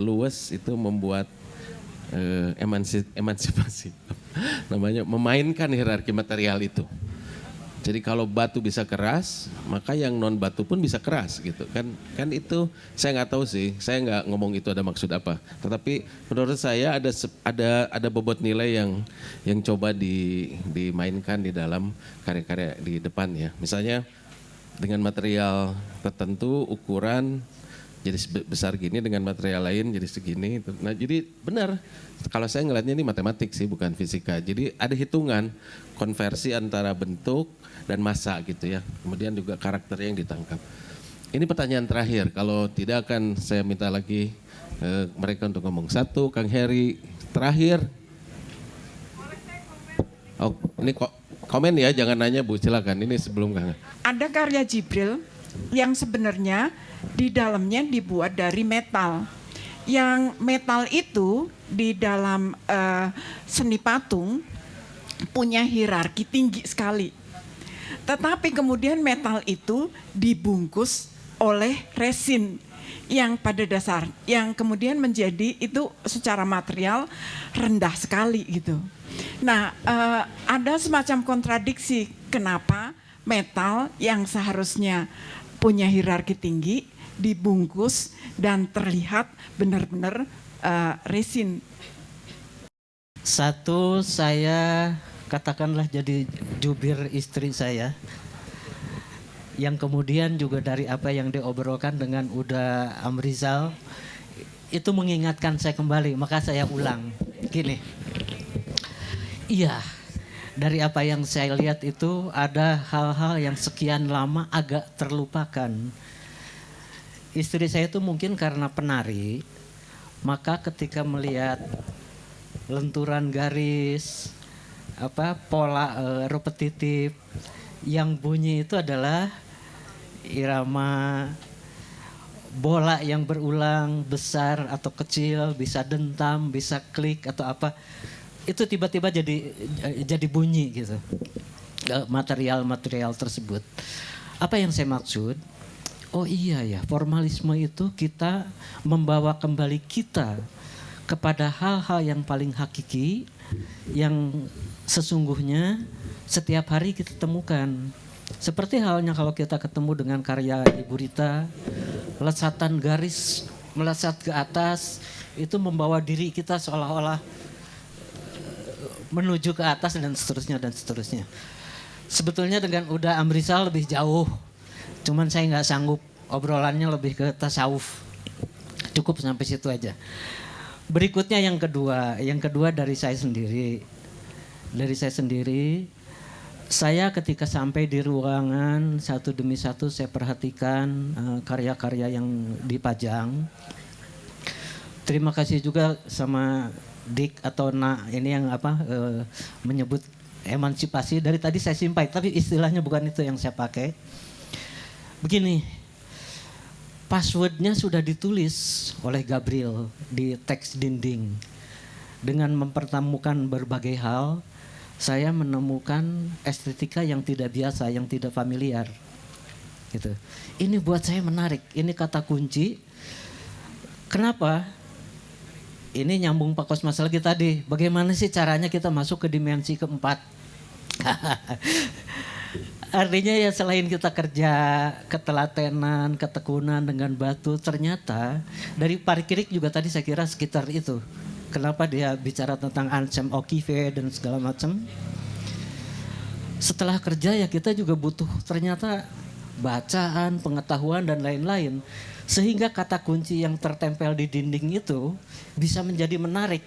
luas itu membuat emansipasi, namanya memainkan hierarki material itu. Jadi kalau batu bisa keras, maka yang non batu pun bisa keras gitu kan itu saya nggak tahu sih, saya nggak ngomong itu ada maksud apa. Tetapi menurut saya ada bobot nilai yang coba dimainkan di dalam karya-karya di depan ya. Misalnya dengan material tertentu ukuran jadi besar gini, dengan material lain jadi segini. Nah jadi benar, kalau saya ngelihatnya ini matematik sih bukan fisika. Jadi ada hitungan konversi antara bentuk dan massa gitu ya. Kemudian juga karakter yang ditangkap. Ini pertanyaan terakhir, kalau tidak akan saya minta lagi mereka untuk ngomong. Satu, Kang Heri, terakhir. Oh, ini komen ya, jangan nanya Bu, silakan. Ini sebelum Kang. Ada karya Jibril yang sebenarnya di dalamnya dibuat dari metal. Yang metal itu di dalam seni patung punya hierarki tinggi sekali. Tetapi kemudian metal itu dibungkus oleh resin yang pada dasar, yang kemudian menjadi itu secara material rendah sekali gitu. Nah, ada semacam kontradiksi kenapa metal yang seharusnya punya hierarki tinggi dibungkus dan terlihat benar-benar resin. Satu, saya katakanlah jadi jubir istri saya, yang kemudian juga dari apa yang diobrolkan dengan Uda Amrizal itu mengingatkan saya kembali, maka saya ulang gini. Iya, dari apa yang saya lihat itu ada hal-hal yang sekian lama agak terlupakan. Istri saya itu mungkin karena penari, maka ketika melihat lenturan garis, pola repetitif, yang bunyi itu adalah irama bola yang berulang, besar atau kecil, bisa dentam, bisa klik atau apa. itu tiba-tiba jadi bunyi gitu, material tersebut. Apa yang saya maksud? Oh iya ya, formalisme itu kita membawa kembali kita kepada hal-hal yang paling hakiki, yang sesungguhnya setiap hari kita temukan. Seperti halnya kalau kita ketemu dengan karya Ibu Rita, lesatan garis melesat ke atas, itu membawa diri kita seolah-olah menuju ke atas dan seterusnya dan seterusnya. Sebetulnya dengan Uda Amrizal lebih jauh, cuman saya nggak sanggup, obrolannya lebih ke tasawuf. Cukup sampai situ aja. Berikutnya yang kedua dari saya sendiri. Saya ketika sampai di ruangan satu demi satu saya perhatikan karya-karya yang dipajang. Terima kasih juga sama Dik atau ini yang menyebut emansipasi. Dari tadi saya simpai, tapi istilahnya bukan itu yang saya pakai. Begini, passwordnya sudah ditulis oleh Gabriel di teks dinding. Dengan mempertemukan berbagai hal, saya menemukan estetika yang tidak biasa, yang tidak familiar. Gitu. Ini buat saya menarik, ini kata kunci. Kenapa? Ini nyambung Pak Kosmas lagi tadi. Bagaimana sih caranya kita masuk ke dimensi keempat? Artinya ya selain kita kerja, ketelatenan, ketekunan dengan batu, ternyata dari Parkirik juga tadi saya kira sekitar itu. Kenapa dia bicara tentang Ansem O'Keefe dan segala macam. Setelah kerja ya kita juga butuh ternyata bacaan, pengetahuan dan lain-lain. Sehingga kata kunci yang tertempel di dinding itu bisa menjadi menarik.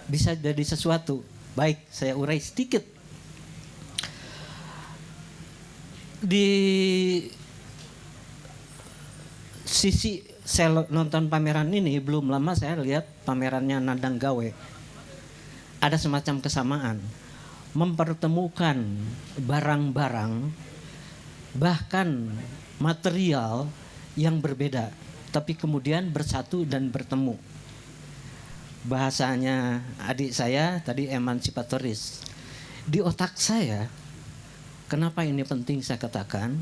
Bisa jadi sesuatu. Baik, saya urai sedikit. Di sisi saya nonton pameran ini belum lama saya lihat pamerannya Nandang Gawe. Ada semacam kesamaan, mempertemukan barang-barang bahkan material yang berbeda, tapi kemudian bersatu dan bertemu. Bahasanya adik saya tadi emansipatoris. Di otak saya, kenapa ini penting saya katakan,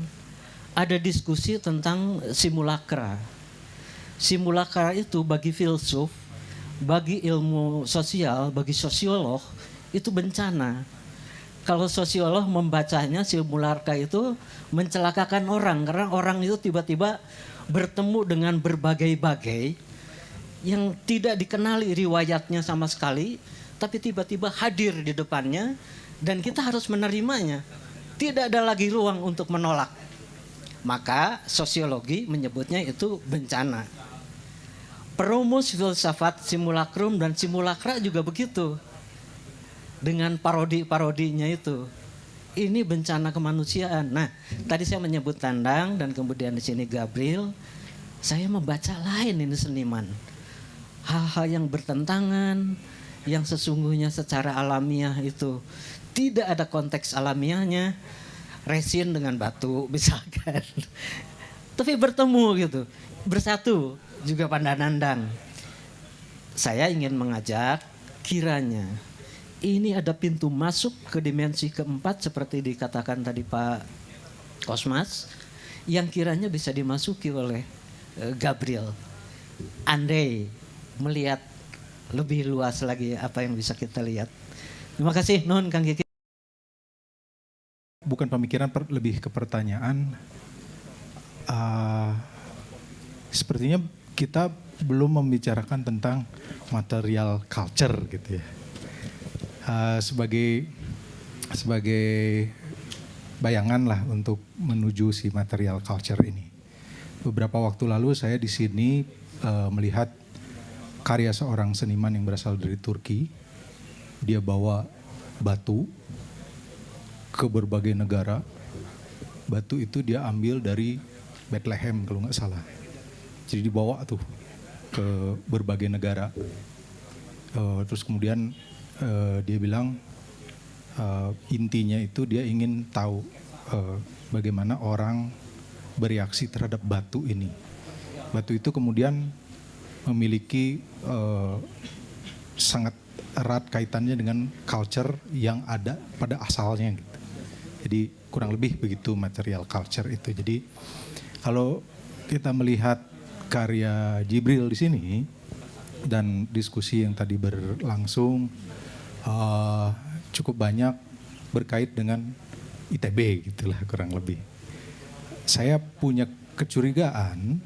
ada diskusi tentang simulakra. Simulakra itu bagi filsuf, bagi ilmu sosial, bagi sosiolog itu bencana. Kalau sosiolog membacanya simulakra itu mencelakakan orang karena orang itu tiba-tiba bertemu dengan berbagai-bagai yang tidak dikenali riwayatnya sama sekali, tapi tiba-tiba hadir di depannya dan kita harus menerimanya. Tidak ada lagi ruang untuk menolak. Maka sosiologi menyebutnya itu bencana. Perumus filsafat simulakrum dan simulakra juga begitu. Dengan parodi-parodinya itu. Ini bencana kemanusiaan. Nah, tadi saya menyebut Tandang dan kemudian di sini Gabriel. Saya membaca lain ini seniman. Hal-hal yang bertentangan, yang sesungguhnya secara alamiah itu tidak ada konteks alamiahnya. Resin dengan batu misalkan. Tapi bertemu gitu, bersatu. Juga Pandanandang. Saya ingin mengajak kiranya ini ada pintu masuk ke dimensi keempat seperti dikatakan tadi Pak Kosmas yang kiranya bisa dimasuki oleh Gabriel. Andai melihat lebih luas lagi apa yang bisa kita lihat. Terima kasih Nun Kang Kiki. Bukan pemikiran, lebih ke pertanyaan. Sepertinya kita belum membicarakan tentang material culture gitu ya. Sebagai bayangan lah untuk menuju si material culture ini. Beberapa waktu lalu saya di sini melihat karya seorang seniman yang berasal dari Turki. Dia bawa batu ke berbagai negara. Batu itu dia ambil dari Bethlehem kalau nggak salah. Jadi dibawa tuh ke berbagai negara. Terus kemudian dia bilang intinya itu dia ingin tahu bagaimana orang bereaksi terhadap batu ini. Batu itu kemudian memiliki sangat erat kaitannya dengan culture yang ada pada asalnya gitu. Jadi kurang lebih begitu material culture itu. Jadi kalau kita melihat karya Jibril di sini dan diskusi yang tadi berlangsung cukup banyak berkait dengan ITB gitulah kurang lebih. Saya punya kecurigaan,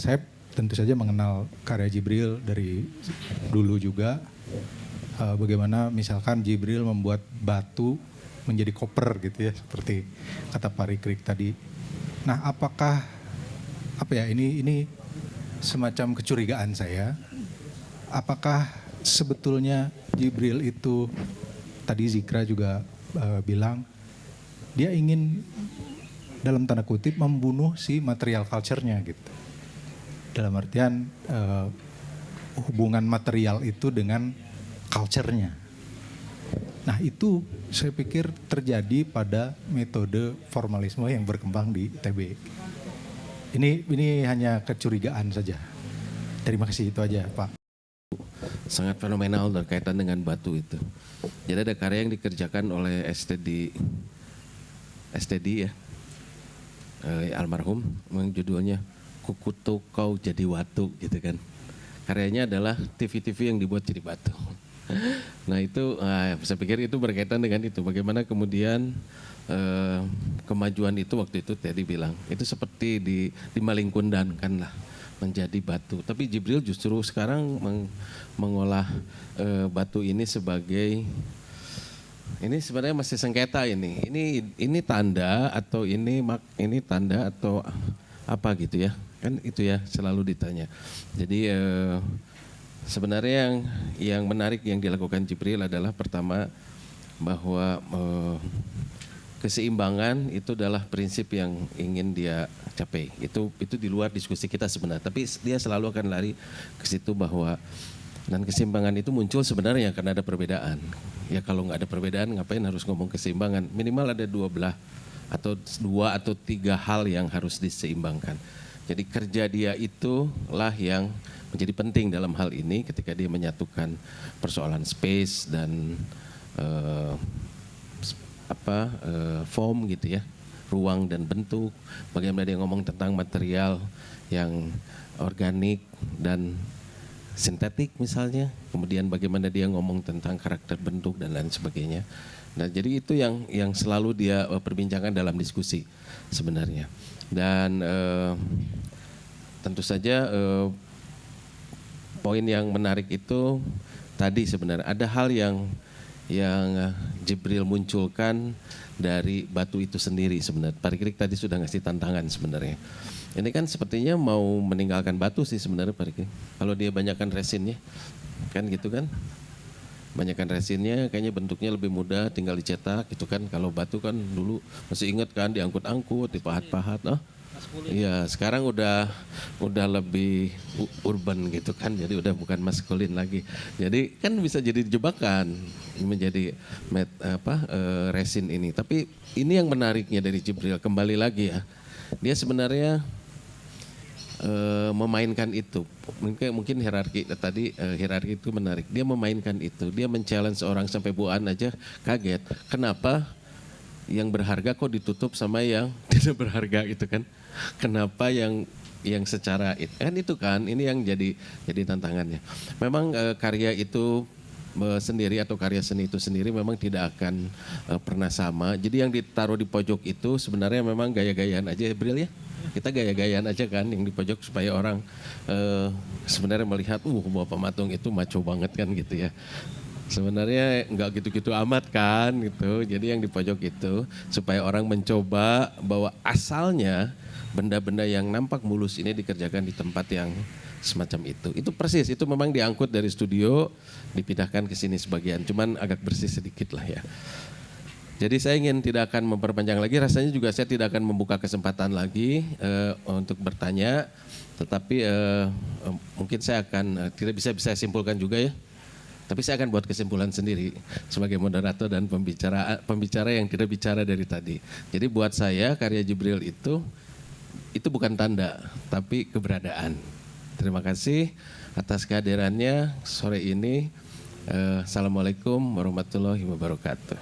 saya tentu saja mengenal karya Jibril dari dulu juga. Bagaimana misalkan Jibril membuat batu menjadi koper gitu ya, seperti kata Pak Rikrik tadi. Nah, apakah ini semacam kecurigaan saya, apakah sebetulnya Jibril itu tadi Zikra juga bilang dia ingin dalam tanda kutip membunuh si material culture-nya gitu. Dalam artian hubungan material itu dengan culture-nya. Nah, itu saya pikir terjadi pada metode formalisme yang berkembang di ITB. Ini hanya kecurigaan saja. Terima kasih, itu aja Pak. Sangat fenomenal berkaitan dengan batu itu. Jadi ada karya yang dikerjakan oleh STD ya, almarhum, memang judulnya Kukutu Kau Jadi Watu gitu kan. Karyanya adalah TV-TV yang dibuat jadi batu. Nah itu, saya pikir itu berkaitan dengan itu. Bagaimana kemudian kemajuan itu waktu itu tadi bilang, itu seperti dimalingkundankan lah menjadi batu. Tapi Jibril justru sekarang mengolah batu ini sebagai, ini sebenarnya masih sengketa ini. Ini tanda atau ini tanda atau apa gitu ya. Kan itu ya selalu ditanya. Jadi sebenarnya yang menarik yang dilakukan Jibril adalah pertama bahwa keseimbangan itu adalah prinsip yang ingin dia capai. Itu di luar diskusi kita sebenarnya. Tapi dia selalu akan lari ke situ bahwa dan keseimbangan itu muncul sebenarnya karena ada perbedaan. Ya kalau nggak ada perbedaan ngapain harus ngomong keseimbangan? Minimal ada dua atau tiga hal yang harus diseimbangkan. Jadi kerja dia itulah yang menjadi penting dalam hal ini ketika dia menyatukan persoalan space dan form gitu ya, ruang dan bentuk. Bagaimana dia ngomong tentang material yang organik dan sintetik misalnya. Kemudian bagaimana dia ngomong tentang karakter bentuk dan lain sebagainya. Nah, jadi itu yang selalu dia perbincangkan dalam diskusi sebenarnya. Dan tentu saja poin yang menarik itu tadi sebenarnya ada hal yang Jibril munculkan dari batu itu sendiri sebenarnya. Pak Rikrik tadi sudah ngasih tantangan sebenarnya. Ini kan sepertinya mau meninggalkan batu sih sebenarnya Pak Rikrik. Kalau dia banyakkan resinnya, kan gitu kan. Banyakkan resinnya kayaknya bentuknya lebih mudah, tinggal dicetak gitu kan. Kalau batu kan dulu masih ingat kan diangkut-angkut, dipahat-pahat. Iya, sekarang udah lebih urban gitu kan, jadi udah bukan maskulin lagi. Jadi kan bisa jadi jebakan menjadi resin ini. Tapi ini yang menariknya dari Jibril, kembali lagi ya, dia sebenarnya memainkan itu. Mungkin hierarki tadi, hierarki itu menarik. Dia memainkan itu, dia men-challenge orang sampai Bu An aja kaget. Kenapa yang berharga kok ditutup sama yang tidak berharga gitu kan? Kenapa yang secara itu kan ini yang jadi tantangannya. Memang karya itu sendiri atau karya seni itu sendiri memang tidak akan pernah sama. Jadi yang ditaruh di pojok itu sebenarnya memang gaya-gayaan aja Jibril ya. Kita gaya-gayaan aja kan yang di pojok supaya orang sebenarnya melihat bahwa pematung itu maco banget kan gitu ya. Sebenarnya nggak gitu-gitu amat kan gitu. Jadi yang di pojok itu supaya orang mencoba bahwa asalnya benda-benda yang nampak mulus ini dikerjakan di tempat yang semacam itu. Itu persis, itu memang diangkut dari studio, dipindahkan ke sini sebagian. Cuman agak bersih sedikit lah ya. Jadi saya ingin tidak akan memperpanjang lagi, rasanya juga saya tidak akan membuka kesempatan lagi untuk bertanya. Tetapi mungkin saya akan, tidak bisa saya simpulkan juga ya. Tapi saya akan buat kesimpulan sendiri sebagai moderator dan pembicara yang tidak bicara dari tadi. Jadi buat saya karya Jibril itu bukan tanda, tapi keberadaan. Terima kasih atas kehadirannya sore ini. Assalamualaikum warahmatullahi wabarakatuh.